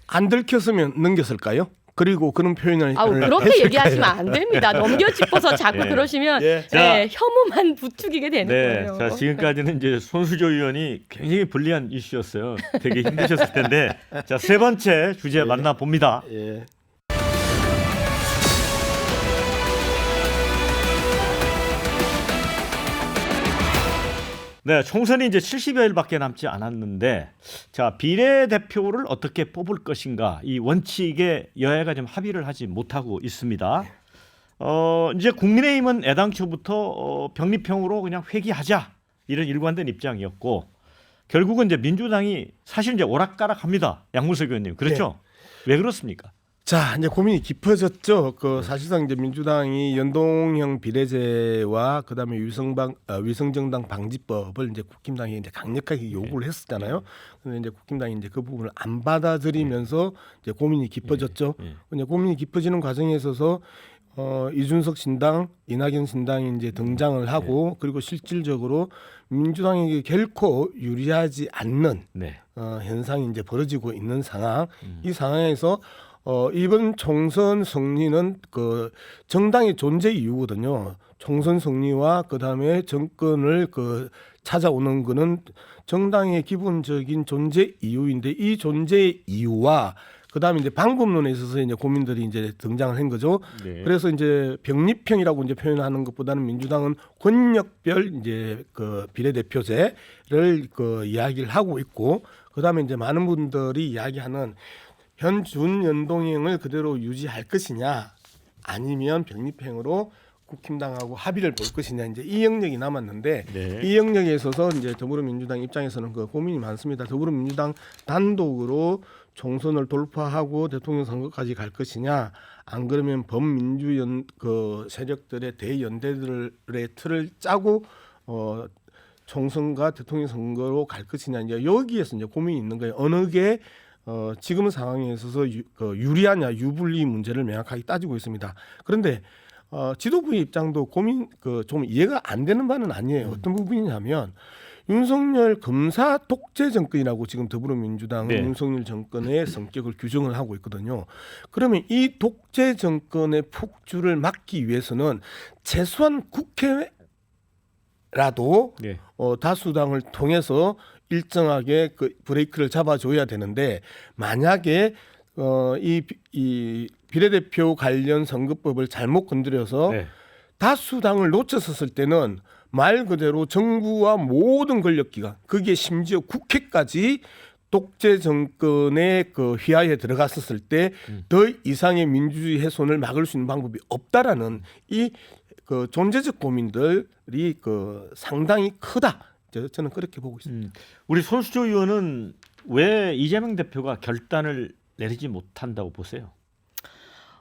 안 들켰으면 넘겼을까요? 그리고 그런 표현을 그렇게 했을까요? 얘기하시면 안 됩니다. 넘겨 짚어서 자꾸 그러시면 혐오만 부추기게 되는 거예요. 자 지금까지는 이제 손수조 의원이 굉장히 불리한 이슈였어요. 되게 힘드셨을 텐데 자 세 번째 주제 만나 봅니다. 네, 총선이 이제 70여일밖에 남지 않았는데 자 비례대표를 어떻게 뽑을 것인가 이 원칙에 여야가 좀 합의를 하지 못하고 있습니다. 이제 국민의힘은 애당초부터 병립형으로 그냥 회귀하자 이런 일관된 입장이었고 결국은 이제 민주당이 사실 이제 오락가락합니다. 양문석 의원님 그렇죠? 왜 그렇습니까? 자, 이제 고민이 깊어졌죠. 사실상 이제 민주당이 연동형 비례제와 그다음에 위성정당 방지법을 이제 국힘당이 이제 강력하게 요구를 했었잖아요. 근데 이제 국힘당이 이제 그 부분을 안 받아들이면서 이제 고민이 깊어졌죠. 이제 고민이 깊어지는 과정에 있어서 이준석 신당, 이낙연 신당이 이제 등장을 하고 그리고 실질적으로 민주당에게 결코 유리하지 않는 네. 현상이 이제 벌어지고 있는 상황. 이 상황에서 이번 총선 승리는 그 정당의 존재 이유거든요. 총선 승리와 그다음에 정권을 찾아오는 거는 정당의 기본적인 존재 이유인데 이 존재 이유와 그다음에 이제 방법론에 있어서 이제 고민들이 이제 등장을 한 거죠. 네. 그래서 이제 병립형이라고 이제 표현하는 것보다는 민주당은 권력별 이제 비례대표제를 이야기를 하고 있고 그다음에 이제 많은 분들이 이야기하는 현 준연동형을 그대로 유지할 것이냐 아니면 병립형으로 국힘당하고 합의를 볼 것이냐 이제 이 영역이 남았는데 네. 이 영역에 있어서 이제 더불어민주당 입장에서는 고민이 많습니다. 더불어민주당 단독으로 총선을 돌파하고 대통령 선거까지 갈 것이냐 안 그러면 범민주 세력들의 대연대들의 틀을 짜고 총선과 대통령 선거로 갈 것이냐 이제 여기에서 이제 고민이 있는 거예요. 어느 게 지금 상황에 있어서 유리하냐 유불리 문제를 명확하게 따지고 있습니다. 그런데 지도부의 입장도 좀 이해가 안 되는 바는 아니에요. 어떤 부분이냐면 윤석열 검사 독재 정권이라고 지금 더불어민주당은 네. 윤석열 정권의 성격을 규정을 하고 있거든요. 그러면 이 독재 정권의 폭주를 막기 위해서는 최소한 국회라도 네. 다수당을 통해서 일정하게 브레이크를 잡아줘야 되는데 만약에 이 비례대표 관련 선거법을 잘못 건드려서 네. 다수당을 놓쳤었을 때는 말 그대로 정부와 모든 권력기관 그게 심지어 국회까지 독재 정권의 휘하에 들어갔었을 때 더 이상의 민주주의 훼손을 막을 수 있는 방법이 없다라는 이 존재적 고민들이 상당히 크다. 저는 그렇게 보고 있습니다. 우리 손수조 의원은 왜 이재명 대표가 결단을 내리지 못한다고 보세요?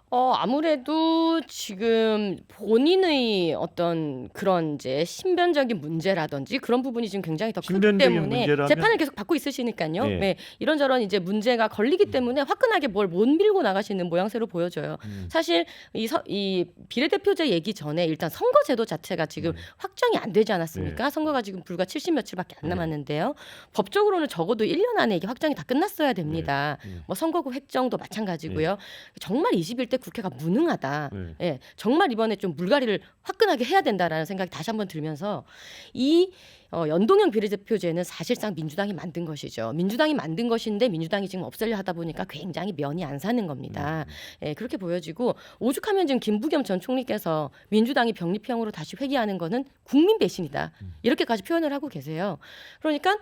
아무래도 지금 본인의 어떤 그런 이제 신변적인 문제라든지 그런 부분이 지금 굉장히 더 크기 신변적인 때문에 문제라면- 재판을 계속 받고 있으시니까요. 네. 네. 이런저런 이제 문제가 걸리기 때문에 화끈하게 뭘 못 밀고 나가시는 모양새로 보여져요. 사실 이 비례대표제 얘기 전에 일단 선거제도 자체가 지금 확정이 안 되지 않았습니까? 선거가 지금 불과 70 며칠밖에 안 남았는데요. 법적으로는 적어도 1년 안에 이게 확정이 다 끝났어야 됩니다. 뭐 선거구 획정도 마찬가지고요. 정말 21대 국회가 무능하다. 예, 정말 이번에 좀 물갈이를 화끈하게 해야 된다라는 생각이 다시 한번 들면서 이 연동형 비례대표제는 사실상 민주당이 만든 것이죠. 민주당이 만든 것인데 민주당이 지금 없애려 하다 보니까 굉장히 면이 안 사는 겁니다. 예, 그렇게 보여지고 오죽하면 지금 김부겸 전 총리께서 민주당이 병립형으로 다시 회귀하는 거는 국민 배신이다. 이렇게까지 표현을 하고 계세요. 그러니까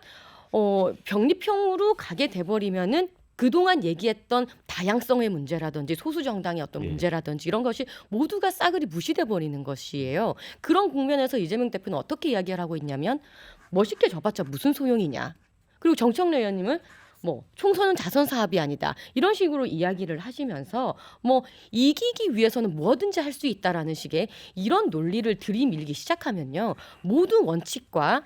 병립형으로 가게 돼버리면은 그동안 얘기했던 다양성의 문제라든지 소수 정당의 어떤 문제라든지 이런 것이 모두가 싸그리 무시돼 버리는 것이에요. 그런 국면에서 이재명 대표는 어떻게 이야기를 하고 있냐면 멋있게 져봤자 무슨 소용이냐. 그리고 정청래 의원님은 뭐 총선은 자선 사업이 아니다 이런 식으로 이야기를 하시면서 뭐 이기기 위해서는 뭐든지 할 수 있다라는 식의 이런 논리를 들이밀기 시작하면요 모든 원칙과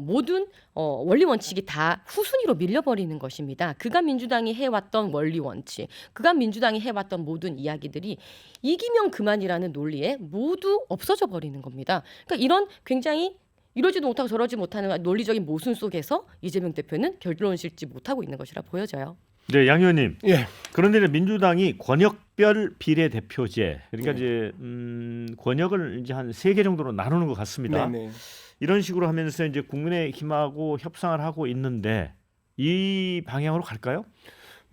모든 원리 원칙이 다 후순위로 밀려버리는 것입니다. 그간 민주당이 해왔던 원리 원칙, 그간 민주당이 해왔던 모든 이야기들이 이기면 그만이라는 논리에 모두 없어져 버리는 겁니다. 그러니까 이런 굉장히 이러지도 못하고 저러지 못하는 논리적인 모순 속에서 이재명 대표는 결론을 짓지 못하고 있는 것이라 보여져요. 네, 양 의원님. 예. 그런데 민주당이 권역별 비례대표제, 그러니까 이제 권역을 이제 한 3개 정도로 나누는 것 같습니다. 네네. 이런 식으로 하면서 이제 국민의힘하고 협상을 하고 있는데 이 방향으로 갈까요?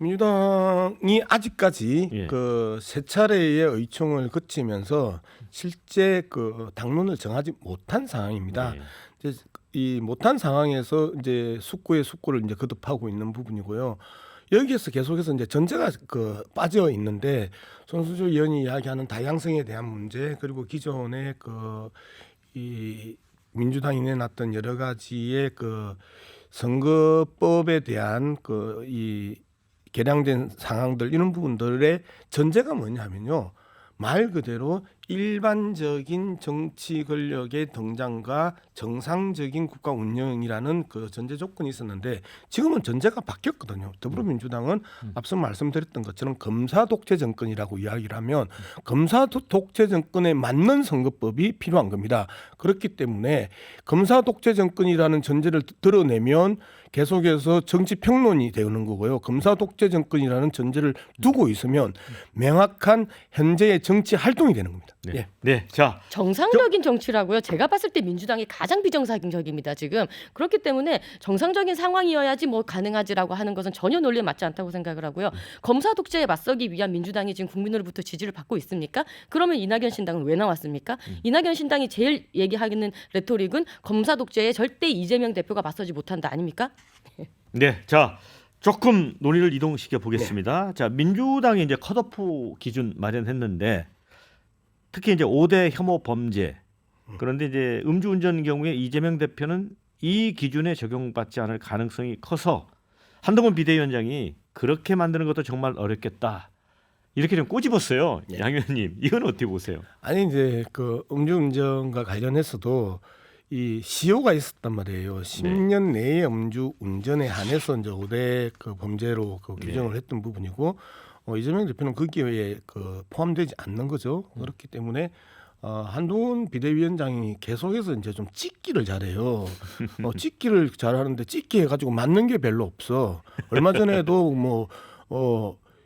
민주당이 아직까지 세 차례의 의총을 거치면서 실제 당론을 정하지 못한 상황입니다. 이제 이 못한 상황에서 이제 숙고의 숙고를 이제 거듭하고 있는 부분이고요. 여기에서 계속해서 이제 전제가 빠져 있는데 손수조 의원이 이야기하는 다양성에 대한 문제 그리고 기존의 이 민주당이 내놨던 여러 가지의 선거법에 대한 이 개량된 상황들 이런 부분들의 전제가 뭐냐면요. 말 그대로 일반적인 정치 권력의 등장과 정상적인 국가 운영이라는 그 전제 조건이 있었는데 지금은 전제가 바뀌었거든요. 더불어민주당은 앞서 말씀드렸던 것처럼 검사 독재 정권이라고 이야기를 하면 검사 독재 정권에 맞는 선거법이 필요한 겁니다. 그렇기 때문에 검사 독재 정권이라는 전제를 드러내면 계속해서 정치 평론이 되는 거고요. 검사 독재 정권이라는 전제를 두고 있으면 명확한 현재의 정치 활동이 되는 겁니다. 네. 예. 네. 자, 정상적인 정치라고요. 제가 봤을 때 민주당이 가장 비정상적입니다. 지금 그렇기 때문에 정상적인 상황이어야지 뭐 가능하지라고 하는 것은 전혀 논리에 맞지 않다고 생각을 하고요. 검사 독재에 맞서기 위한 민주당이 지금 국민으로부터 지지를 받고 있습니까? 그러면 이낙연 신당은 왜 나왔습니까? 이낙연 신당이 제일 얘기하는 레토릭은 검사 독재에 절대 이재명 대표가 맞서지 못한다 아닙니까? 네. 자, 조금 논의를 이동시켜 보겠습니다. 자, 민주당이 이제 컷오프 기준 마련했는데 특히 이제 5대 혐오 범죄. 그런데 이제 음주운전 경우에 이재명 대표는 이 기준에 적용받지 않을 가능성이 커서 한동훈 비대위원장이 그렇게 만드는 것도 정말 어렵겠다. 이렇게 좀 꼬집었어요. 예. 양 의원님, 이건 어떻게 보세요? 아니 이제 그 음주운전과 관련해서도 이 시효가 있었단 말이에요. 10년 내에 음주운전에 한해서 이제 5대 그 범죄로 그 규정을 했던 부분이고 이재명 대표는 거기에 그 포함되지 않는 거죠. 그렇기 때문에 한동훈 비대위원장이 계속해서 이제 좀 찍기를 잘해요. 찍기를 잘하는데 찍기 해가지고 맞는 게 별로 없어. 얼마 전에도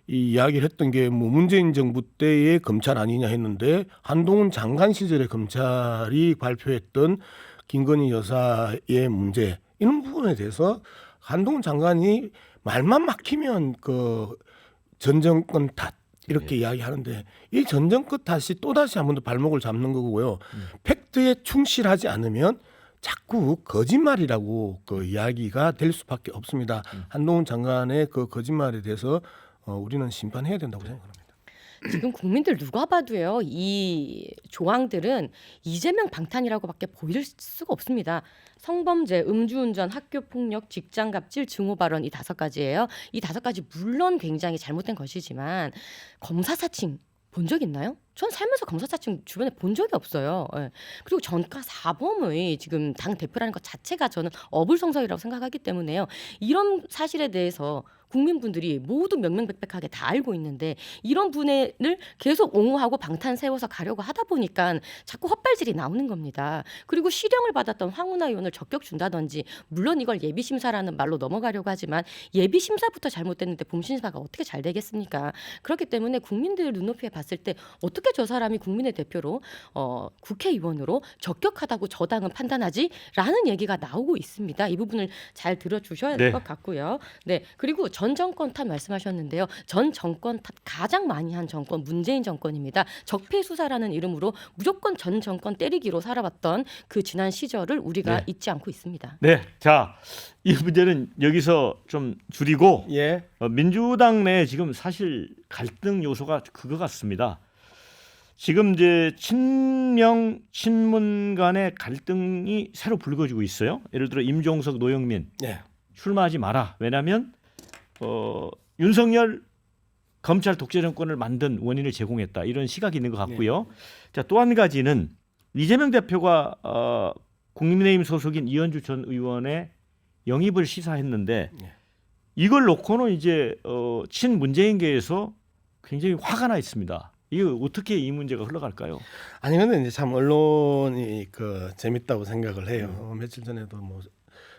이 이야기를 했던 게 뭐 문재인 정부 때의 검찰 아니냐 했는데 한동훈 장관 시절에 검찰이 발표했던 김건희 여사의 문제 이런 부분에 대해서 한동훈 장관이 말만 막히면 그 전 정권 탓 이렇게 이야기하는데 이 전 정권 탓이 또 다시 한 번 더 발목을 잡는 거고요. 팩트에 충실하지 않으면 자꾸 거짓말이라고 그 이야기가 될 수밖에 없습니다. 한동훈 장관의 그 거짓말에 대해서 우리는 심판해야 된다고 생각합니다. 지금 국민들 누가 봐도요. 이 조항들은 이재명 방탄이라고밖에 보일 수가 없습니다. 성범죄, 음주운전, 학교폭력, 직장갑질, 증오 발언 이 5가지예요. 이 5가지 물론 굉장히 잘못된 것이지만 검사 사칭 본 적 있나요? 전 살면서 검사 사칭 주변에 본 적이 없어요. 예. 그리고 전과 사범의 지금 당 대표라는 것 자체가 저는 어불성설이라고 생각하기 때문에요. 이런 사실에 대해서 국민분들이 모두 명명백백하게 다 알고 있는데 이런 분을 계속 옹호하고 방탄 세워서 가려고 하다 보니까 자꾸 헛발질이 나오는 겁니다. 그리고 실형을 받았던 황운하 의원을 적격 준다든지 물론 이걸 예비심사라는 말로 넘어가려고 하지만 예비심사부터 잘못됐는데 봄심사가 어떻게 잘 되겠습니까? 그렇기 때문에 국민들 눈높이에 봤을 때 어떻게 저 사람이 국민의 대표로 국회의원으로 적격하다고 저 당은 판단하지라는 얘기가 나오고 있습니다. 이 부분을 잘 들어주셔야 될 것 같고요. 네, 그리고 전 정권 탓 말씀하셨는데요. 전 정권 탓 가장 많이 한 정권 문재인 정권입니다. 적폐수사라는 이름으로 무조건 전 정권 때리기로 살아왔던 그 지난 시절을 우리가 잊지 않고 있습니다. 네, 자, 이 문제는 여기서 좀 줄이고 예. 민주당 내 지금 사실 갈등 요소가 그거 같습니다. 지금 이제 친명 친문 간의 갈등이 새로 불거지고 있어요. 예를 들어 임종석, 노영민 예. 출마하지 마라. 왜냐하면 윤석열 검찰 독재 정권을 만든 원인을 제공했다. 이런 시각이 있는 것 같고요. 자, 또 한 가지는 이재명 대표가 국민의힘 소속인 이현주 전 의원의 영입을 시사했는데 이걸 놓고는 이제 친문재인계에서 굉장히 화가 나 있습니다. 이거 어떻게 이 문제가 흘러갈까요? 아니 근데 이제 참 언론이 그 재밌다고 생각을 해요. 며칠 전에도 뭐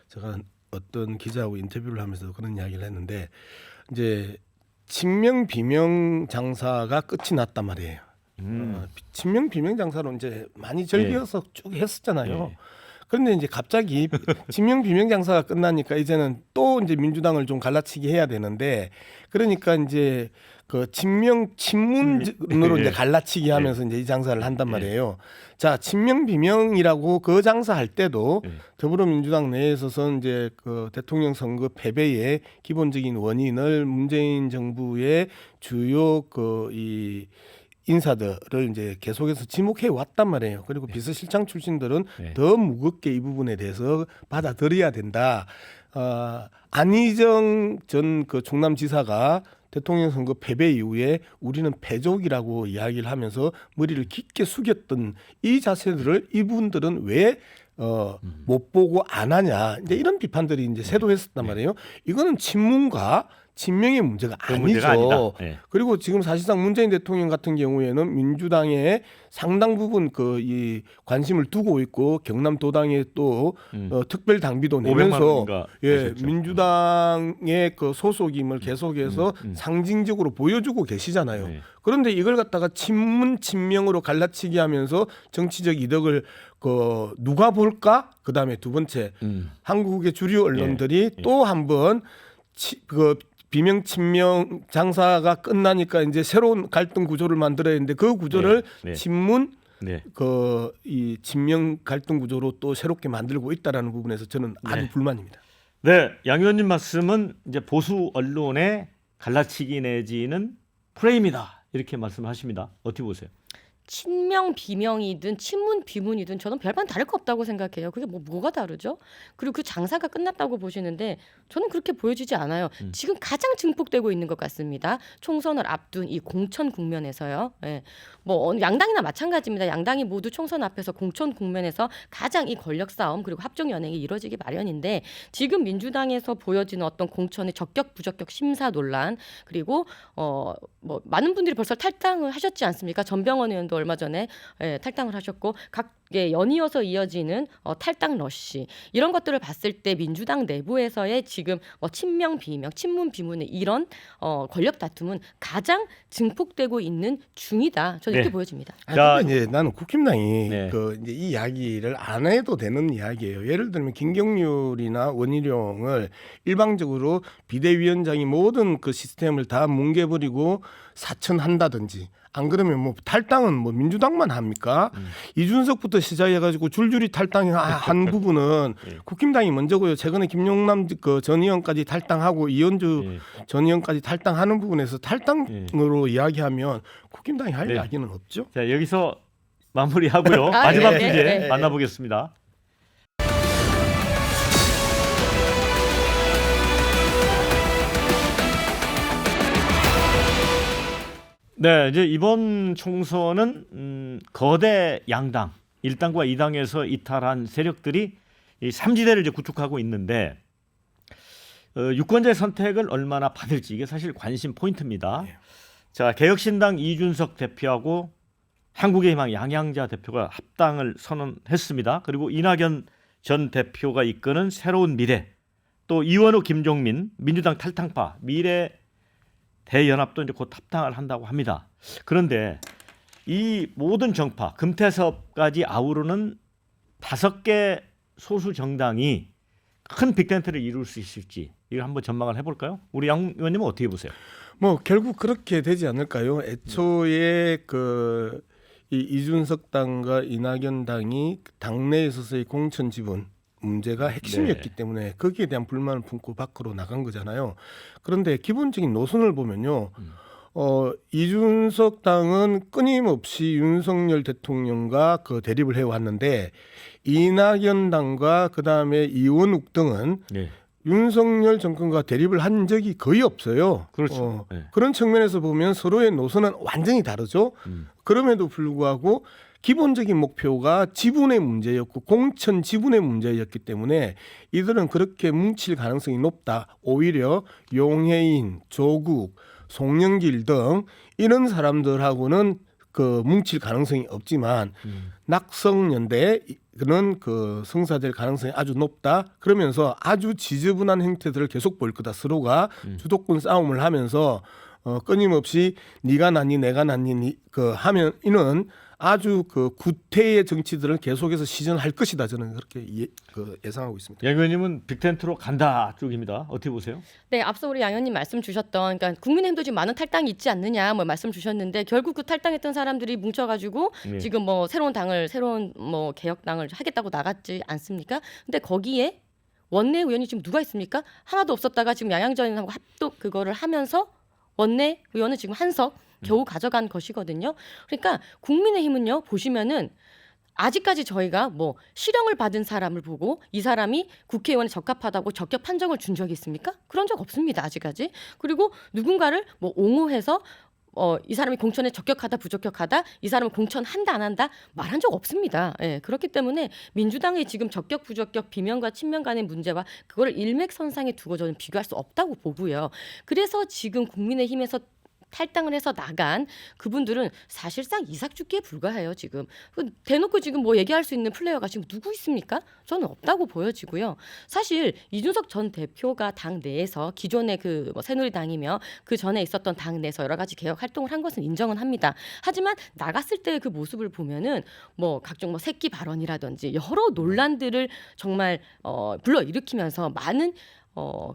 제가 어떤 기자하고 인터뷰를 하면서 그런 이야기를 했는데 이제 친명 비명 장사가 끝이 났단 말이에요. 친명 비명 장사로 이제 많이 즐겨서 쭉 했었잖아요. 그런데 이제 갑자기 친명 비명 장사가 끝나니까 이제는 또 이제 민주당을 좀 갈라치기 해야 되는데 그러니까 이제 그 친명 친문으로 이제 갈라치기 하면서 이제 이 장사를 한단 말이에요. 자, 친명 비명이라고 그 장사할 때도 더불어민주당 내에서는 이제 그 대통령 선거 패배의 기본적인 원인을 문재인 정부의 주요 그 이 인사들을 이제 계속해서 지목해 왔단 말이에요. 그리고 비서실장 출신들은 더 무겁게 이 부분에 대해서 받아들여야 된다. 안희정 전 그 충남지사가 대통령 선거 패배 이후에 우리는 패족이라고 이야기를 하면서 머리를 깊게 숙였던 이 자세들을 이분들은 왜 못 보고 안 하냐 이제 이런 비판들이 이제 쇄도했었단 말이에요. 이거는 친문과 친명의 문제가 그 아니죠. 문제가 아니다. 네. 그리고 지금 사실상 문재인 대통령 같은 경우에는 민주당에 상당 부분 그 이 관심을 두고 있고 경남도당에 또 특별 당비도 500만 내면서 원인가 예 내셨죠. 민주당의 그 소속임을 계속해서 상징적으로 보여주고 계시잖아요. 네. 그런데 이걸 갖다가 친문 친명으로 갈라치기 하면서 정치적 이득을 그 누가 볼까? 그다음에 두 번째 한국의 주류 언론들이 또 한번 그 비명 친명 장사가 끝나니까 이제 새로운 갈등 구조를 만들어야 했는데 그 구조를 친문 네. 그 이 친명 갈등 구조로 또 새롭게 만들고 있다라는 부분에서 저는 아주 불만입니다. 네, 양 의원님 말씀은 이제 보수 언론의 갈라치기 내지는 프레임이다 이렇게 말씀하십니다. 어떻게 보세요? 친명 비명이든 친문 비문이든 저는 별반 다를 거 없다고 생각해요. 그게 뭐가 다르죠? 그리고 그 장사가 끝났다고 보시는데 저는 그렇게 보여지지 않아요. 지금 가장 증폭되고 있는 것 같습니다. 총선을 앞둔 이 공천 국면에서요. 예. 뭐 양당이나 마찬가지입니다. 양당이 모두 총선 앞에서 공천 국면에서 가장 이 권력 싸움 그리고 합종 연행이 이루어지기 마련인데 지금 민주당에서 보여지는 어떤 공천의 적격 부적격 심사 논란 그리고 뭐 많은 분들이 벌써 탈당을 하셨지 않습니까? 전병헌 의원도 얼마 전에 탈당을 하셨고 각계 연이어서 이어지는 탈당 러시 이런 것들을 봤을 때 민주당 내부에서의 지금 친명 비명, 친문 비문의 이런 권력 다툼은 가장 증폭되고 있는 중이다. 저는 이렇게 보여집니다. 자, 이제 나는 국힘당이 네. 그 이제 이 이야기를 안 해도 되는 이야기예요. 예를 들면 김경률이나 원희룡을 일방적으로 비대위원장이 모든 그 시스템을 다 뭉개버리고 사천한다든지 안 그러면 뭐 탈당은 뭐 민주당만 합니까? 이준석부터 시작해가지고 줄줄이 탈당한 부분은 국힘당이 먼저고요. 최근에 김용남 그 전 의원까지 탈당하고 이현주 전 의원까지 탈당하는 부분에서 탈당으로 이야기하면 국힘당이 할 이야기는 없죠. 자, 여기서 마무리하고요. 마지막 네, 주제 네, 네. 만나보겠습니다. 네, 이제 이번 총선은 거대 양당 1당과 2당에서 이탈한 세력들이 이 3지대를 이제 구축하고 있는데 유권자의 선택을 얼마나 받을지 이게 사실 관심 포인트입니다. 자, 개혁신당 이준석 대표하고 한국의희망 양양자 대표가 합당을 선언했습니다. 그리고 이낙연 전 대표가 이끄는 새로운 미래, 또 이원우, 김종민 민주당 탈당파 미래 대연합도 이제 곧 합당을 한다고 합니다. 그런데 이 모든 정파, 금태섭까지 아우르는 5개 소수 정당이 큰 빅텐트를 이룰 수 있을지 이걸 한번 전망을 해볼까요? 우리 양 의원님은 어떻게 보세요? 뭐 결국 그렇게 되지 않을까요? 애초에 그 이 이준석 당과 이낙연 당이 당내에 있어서의 공천 지분 문제가 핵심이었기 때문에 거기에 대한 불만을 품고 밖으로 나간 거잖아요. 그런데 기본적인 노선을 보면요. 이준석 당은 끊임없이 윤석열 대통령과 그 대립을 해왔는데 이낙연 당과 그다음에 이원욱 등은 윤석열 정권과 대립을 한 적이 거의 없어요. 그렇죠. 그런 측면에서 보면 서로의 노선은 완전히 다르죠. 그럼에도 불구하고 기본적인 목표가 지분의 문제였고 공천 지분의 문제였기 때문에 이들은 그렇게 뭉칠 가능성이 높다. 오히려 용해인, 조국, 송영길 등 이런 사람들하고는 그 뭉칠 가능성이 없지만 낙성연대는 그 성사될 가능성이 아주 높다. 그러면서 아주 지저분한 행태들을 계속 보일 거다. 서로가 주도권 싸움을 하면서 끊임없이 네가 낫니 내가 낫니 그 하면 이는 아주 그 구태의 정치들을 계속해서 시전할 것이다. 저는 그렇게 예상하고 있습니다. 양 의원님은 빅텐트로 간다 쪽입니다. 어떻게 보세요? 네, 앞서 우리 양 의원님 말씀 주셨던 그러니까 국민의힘도 지금 많은 탈당이 있지 않느냐 뭐 말씀 주셨는데 결국 그 탈당했던 사람들이 뭉쳐가지고 지금 뭐 새로운 뭐 개혁당을 하겠다고 나갔지 않습니까? 근데 거기에 원내 의원이 지금 누가 있습니까? 하나도 없었다가 지금 양양전 의원하고 합독 그거를 하면서 원내 의원은 지금 한석 겨우 가져간 것이거든요. 그러니까 국민의힘은요 보시면은 아직까지 저희가 뭐 실형을 받은 사람을 보고 이 사람이 국회의원에 적합하다고 적격 판정을 준 적이 있습니까? 그런 적 없습니다. 아직까지. 그리고 누군가를 뭐 옹호해서 이 사람이 공천에 적격하다 부적격하다 이 사람은 공천한다 안 한다 말한 적 없습니다. 예, 그렇기 때문에 민주당의 지금 적격 부적격 비명과 친명 간의 문제와 그걸 일맥선상에 두고 저는 비교할 수 없다고 보고요. 그래서 지금 국민의힘에서 탈당을 해서 나간 그분들은 사실상 이삭 죽기에 불과해요. 지금 대놓고 지금 뭐 얘기할 수 있는 플레이어가 지금 누구 있습니까? 저는 없다고 보여지고요. 사실 이준석 전 대표가 당 내에서 기존의 그 뭐 새누리당이며 그 전에 있었던 당 내에서 여러 가지 개혁 활동을 한 것은 인정은 합니다. 하지만 나갔을 때 그 모습을 보면은 뭐 각종 뭐 새끼 발언이라든지 여러 논란들을 정말 불러일으키면서 많은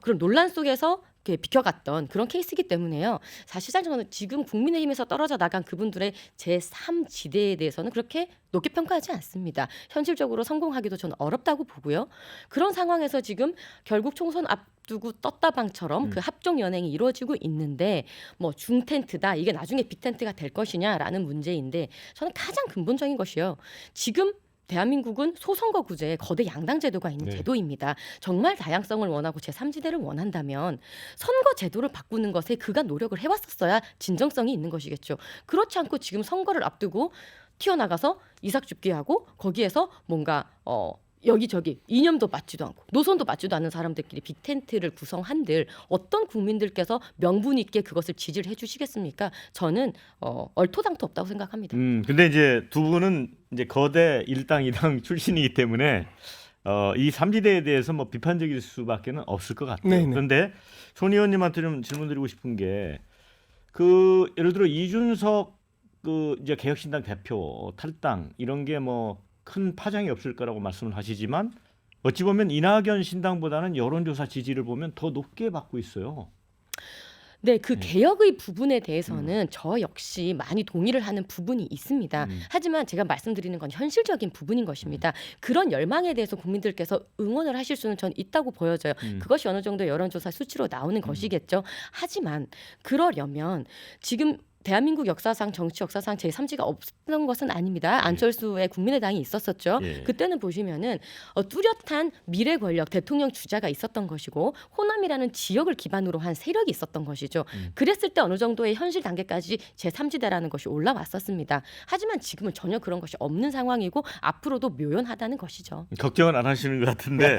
그런 논란 속에서 이렇게 비켜갔던 그런 케이스이기 때문에요. 사실상 저는 지금 국민의힘에서 떨어져 나간 그분들의 제3지대에 대해서는 그렇게 높게 평가하지 않습니다. 현실적으로 성공하기도 저는 어렵다고 보고요. 그런 상황에서 지금 결국 총선 앞두고 떴다방처럼 그 합종 연행이 이루어지고 있는데 뭐 중텐트다 이게 나중에 빅텐트가 될 것이냐라는 문제인데 저는 가장 근본적인 것이요. 지금 대한민국은 소선거구제에 거대 양당 제도가 있는 네. 제도입니다. 정말 다양성을 원하고 제3지대를 원한다면 선거 제도를 바꾸는 것에 그간 노력을 해왔었어야 진정성이 있는 것이겠죠. 그렇지 않고 지금 선거를 앞두고 튀어나가서 이삭줍기하고 거기에서 뭔가 여기저기 이념도 맞지도 않고 노선도 맞지도 않는 사람들끼리 빅텐트를 구성한들 어떤 국민들께서 명분 있게 그것을 지지를 해주시겠습니까? 저는 얼토당토 없다고 생각합니다. 근데 이제 두 분은 이제 거대 일당 이당 출신이기 때문에 이 삼지대에 대해서 뭐 비판적일 수밖에는 없을 것 같아요. 네네. 그런데 손 의원님한테 좀 질문드리고 싶은 게 그 예를 들어 이준석 그 이제 개혁신당 대표 탈당 이런 게 뭐 큰 파장이 없을 거라고 말씀을 하시지만 어찌 보면 이낙연 신당보다는 여론조사 지지를 보면 더 높게 받고 있어요. 네, 그 개혁의 부분에 대해서는 저 역시 많이 동의를 하는 부분이 있습니다. 하지만 제가 말씀드리는 건 현실적인 부분인 것입니다. 그런 열망에 대해서 국민들께서 응원을 하실 수는 전 있다고 보여져요. 그것이 어느 정도 여론조사 수치로 나오는 것이겠죠. 하지만 그러려면 지금 대한민국 역사상 정치 역사상 제3지가 없었던 것은 아닙니다. 안철수의 국민의당이 있었었죠. 예. 그때는 보시면은 뚜렷한 미래 권력 대통령 주자가 있었던 것이고 호남이라는 지역을 기반으로 한 세력이 있었던 것이죠. 그랬을 때 어느 정도의 현실 단계까지 제3지대라는 것이 올라왔었습니다. 하지만 지금은 전혀 그런 것이 없는 상황이고 앞으로도 묘연하다는 것이죠. 걱정은 안 하시는 것 같은데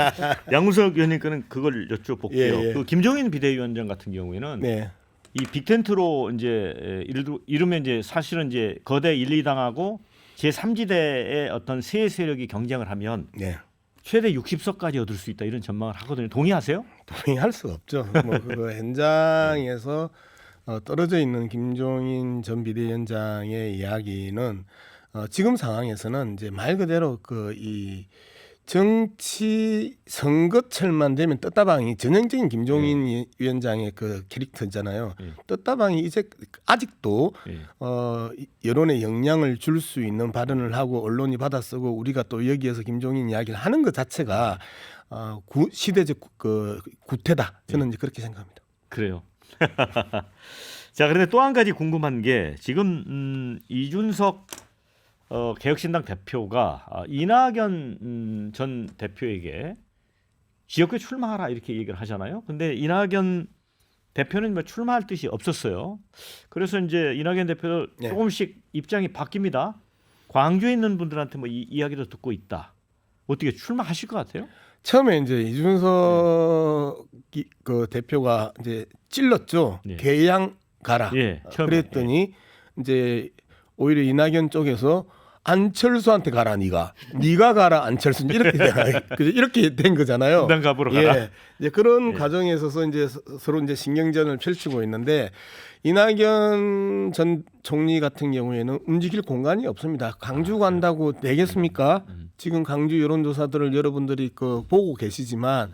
양우석 의원님께는 그걸 여쭤볼게요. 예. 그 김종인 비대위원장 같은 경우에는 네. 이 빅텐트로 이제 이르면 이제 사실은 이제 거대 1, 2당하고 제3지대의 어떤 세 세력이 경쟁을 하면 네. 최대 60석까지 얻을 수 있다 이런 전망을 하거든요. 동의하세요? 동의할 수가 없죠. 뭐 그 현장에서 떨어져 있는 김종인 전 비대위원장의 이야기는 지금 상황에서는 이제 말 그대로 그 이 정치 선거철만 되면 떴다방이 전형적인 김종인 위원장의 그 캐릭터잖아요. 떴다방이 이제 아직도 여론에 영향을 줄 수 있는 발언을 하고 언론이 받아쓰고 우리가 또 여기에서 김종인 이야기를 하는 것 자체가 시대적 그 구태다. 저는 이제 그렇게 생각합니다. 그래요. 자, 그런데 또 한 가지 궁금한 게 지금 이준석 개혁신당 대표가 이낙연 전 대표에게 지역구에 출마하라 이렇게 얘기를 하잖아요. 근데 이낙연 대표는 뭐 출마할 뜻이 없었어요. 그래서 이제 이낙연 대표 네. 조금씩 입장이 바뀝니다. 광주에 있는 분들한테 뭐 이야기도 듣고 있다. 어떻게 출마하실 것 같아요? 처음에 이제 이준석 그 대표가 이제 찔렀죠. 예. 개양 가라. 예, 처음에. 그랬더니 이제 오히려 이낙연 쪽에서 안철수한테 가라 네가 가라 안철수 이렇게 된 거잖아요. 분당갑으로 가라. 예, 이제 그런 과정에 있어서 이제 서로 이제 신경전을 펼치고 있는데 이낙연 전 총리 같은 경우에는 움직일 공간이 없습니다. 강주 간다고 되겠습니까? 지금 강주 여론조사들을 여러분들이 그 보고 계시지만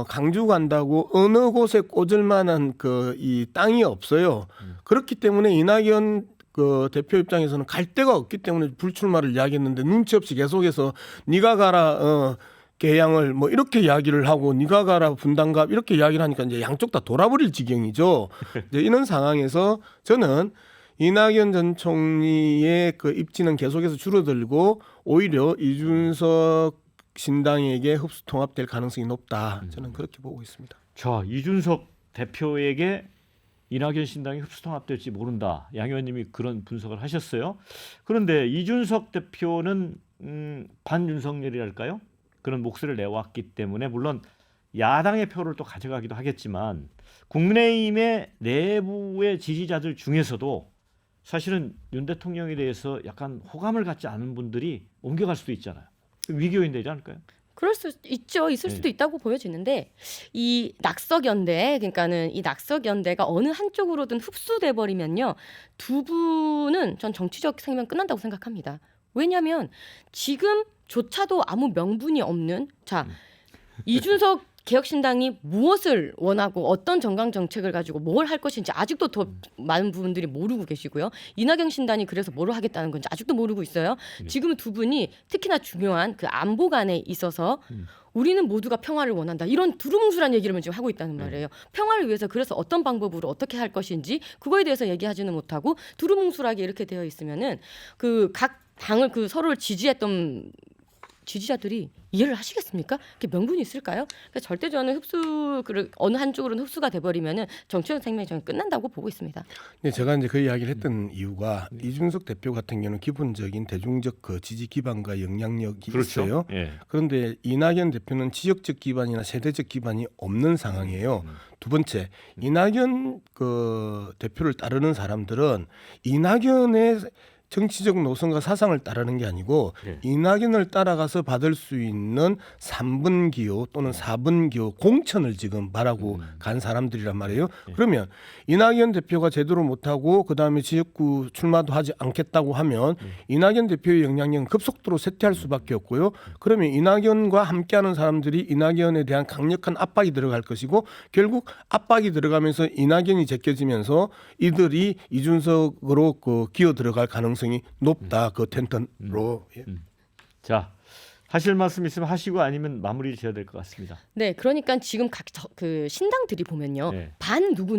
강주 간다고 어느 곳에 꽂을 만한 그 이 땅이 없어요. 그렇기 때문에 이낙연 그 대표 입장에서는 갈 데가 없기 때문에 불출마를 이야기했는데 눈치 없이 계속해서 네가 가라 개양을 뭐 이렇게 이야기를 하고 네가 가라 분당갑 이렇게 이야기를 하니까 이제 양쪽 다 돌아버릴 지경이죠. 이제 이런 상황에서 저는 이낙연 전 총리의 그 입지는 계속해서 줄어들고 오히려 이준석 신당에게 흡수 통합될 가능성이 높다. 저는 그렇게 보고 있습니다. 자, 이준석 대표에게 이낙연 신당이 흡수통합될지 모른다. 양 의원님이 그런 분석을 하셨어요. 그런데 이준석 대표는 반윤석열이랄까요? 그런 목소리를 내왔기 때문에 물론 야당의 표를 또 가져가기도 하겠지만 국민의힘의 내부의 지지자들 중에서도 사실은 윤 대통령에 대해서 약간 호감을 갖지 않은 분들이 옮겨갈 수도 있잖아요. 위기요인 되지 않을까요? 그럴 수 있죠. 있을 수도 있다고 보여지는데 이 낙석연대 그러니까는 이 낙석연대가 어느 한쪽으로든 흡수돼 버리면요. 두 분은 전 정치적 생명 끝난다고 생각합니다. 왜냐하면 지금조차도 아무 명분이 없는 이준석 개혁신당이 무엇을 원하고 어떤 정강 정책을 가지고 뭘 할 것인지 아직도 더 많은 부분들이 모르고 계시고요. 이낙연 신당이 그래서 뭐를 하겠다는 건지 아직도 모르고 있어요. 지금 두 분이 특히나 중요한 그 안보관에 있어서 우리는 모두가 평화를 원한다. 이런 두루뭉술한 얘기를 지금 하고 있다는 말이에요. 평화를 위해서 그래서 어떤 방법으로 어떻게 할 것인지 그거에 대해서 얘기하지는 못하고 두루뭉술하게 이렇게 되어 있으면은 그 각 당을 그 서로를 지지했던 지지자들이 이해를 하시겠습니까? 그게 명분이 있을까요? 그러니까 절대 저는 어느 한쪽으로는 흡수가 돼버리면은 정치적 생명이 저는 끝난다고 보고 있습니다. 네, 제가 이제 그 이야기를 했던 이유가 이준석 대표 같은 경우는 기본적인 대중적 그 지지 기반과 영향력이 그렇죠. 있어요. 예. 그런데 이낙연 대표는 지역적 기반이나 세대적 기반이 없는 상황이에요. 두 번째, 이낙연 그 대표를 따르는 사람들은 이낙연의 정치적 노선과 사상을 따르는 게 아니고 네. 이낙연을 따라가서 받을 수 있는 3분 기호 또는 4분 기호 공천을 지금 바라고 간 사람들이란 말이에요. 그러면 이낙연 대표가 제대로 못하고 그다음에 지역구 출마도 하지 않겠다고 하면 이낙연 대표의 영향력은 급속도로 쇠퇴할 수밖에 없고요. 그러면 이낙연과 함께하는 사람들이 이낙연에 대한 강력한 압박이 들어갈 것이고 결국 압박이 들어가면서 이낙연이 제껴지면서 이들이 이준석으로 그 기어 들어갈 가능성이 높다. 그 텐턴으로. 자, 하실 말씀 있으면 하시고 아니면 마무리 지어야 될 것 같습니다. 네, 그러니까 지금 그 신당들이 보면요, 네. 반 누구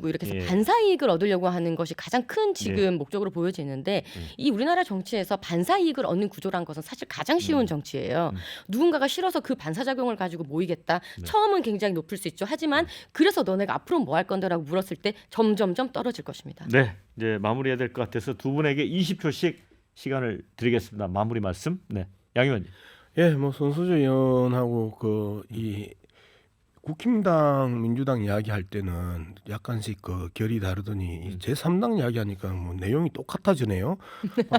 이렇게 해서 예. 반사이익을 얻으려고 하는 것이 가장 큰 지금 목적으로 보여지는데 이 우리나라 정치에서 반사이익을 얻는 구조란 것은 사실 가장 쉬운 정치예요. 누군가가 싫어서 그 반사작용을 가지고 모이겠다. 처음은 굉장히 높을 수 있죠. 하지만 그래서 너네가 앞으로 뭐 할 건데라고 물었을 때 점점점 떨어질 것입니다. 네, 이제 마무리해야 될 것 같아서 두 분에게 20초씩 시간을 드리겠습니다. 마무리 말씀. 네, 양 의원님. 예, 뭐 손수조 의원하고 그 이 국힘당 민주당 이야기할 때는 약간씩 그 결이 다르더니 제3당 이야기하니까 뭐 내용이 똑같아지네요.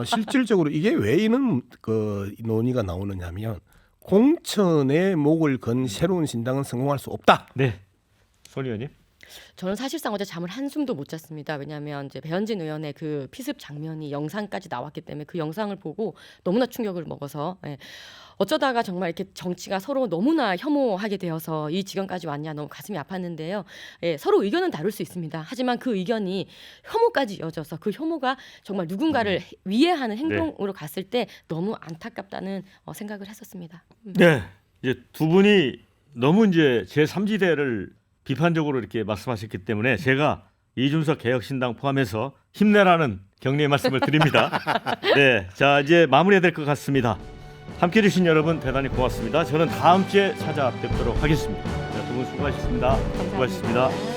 실질적으로 이게 왜 이런 그 논의가 나오느냐면 공천에 목을 건 새로운 신당은 성공할 수 없다. 네, 손 의원님. 저는 사실상 어제 잠을 한숨도 못 잤습니다. 왜냐하면 이제 배현진 의원의 그 피습 장면이 영상까지 나왔기 때문에 그 영상을 보고 너무나 충격을 먹어서 어쩌다가 정말 이렇게 정치가 서로 너무나 혐오하게 되어서 이 지경까지 왔냐 너무 가슴이 아팠는데요. 서로 의견은 다를 수 있습니다. 하지만 그 의견이 혐오까지 이어져서 그 혐오가 정말 누군가를 위해하는 행동으로 갔을 때 너무 안타깝다는 생각을 했었습니다. 네, 이제 두 분이 너무 이제 제3지대를 비판적으로 이렇게 말씀하셨기 때문에 제가 이준석 개혁신당 포함해서 힘내라는 격려의 말씀을 드립니다. 네, 자 이제 마무리해야 될 것 같습니다. 함께해 주신 여러분 대단히 고맙습니다. 저는 다음 주에 찾아뵙도록 하겠습니다. 두 분 수고하셨습니다. 수고하셨습니다.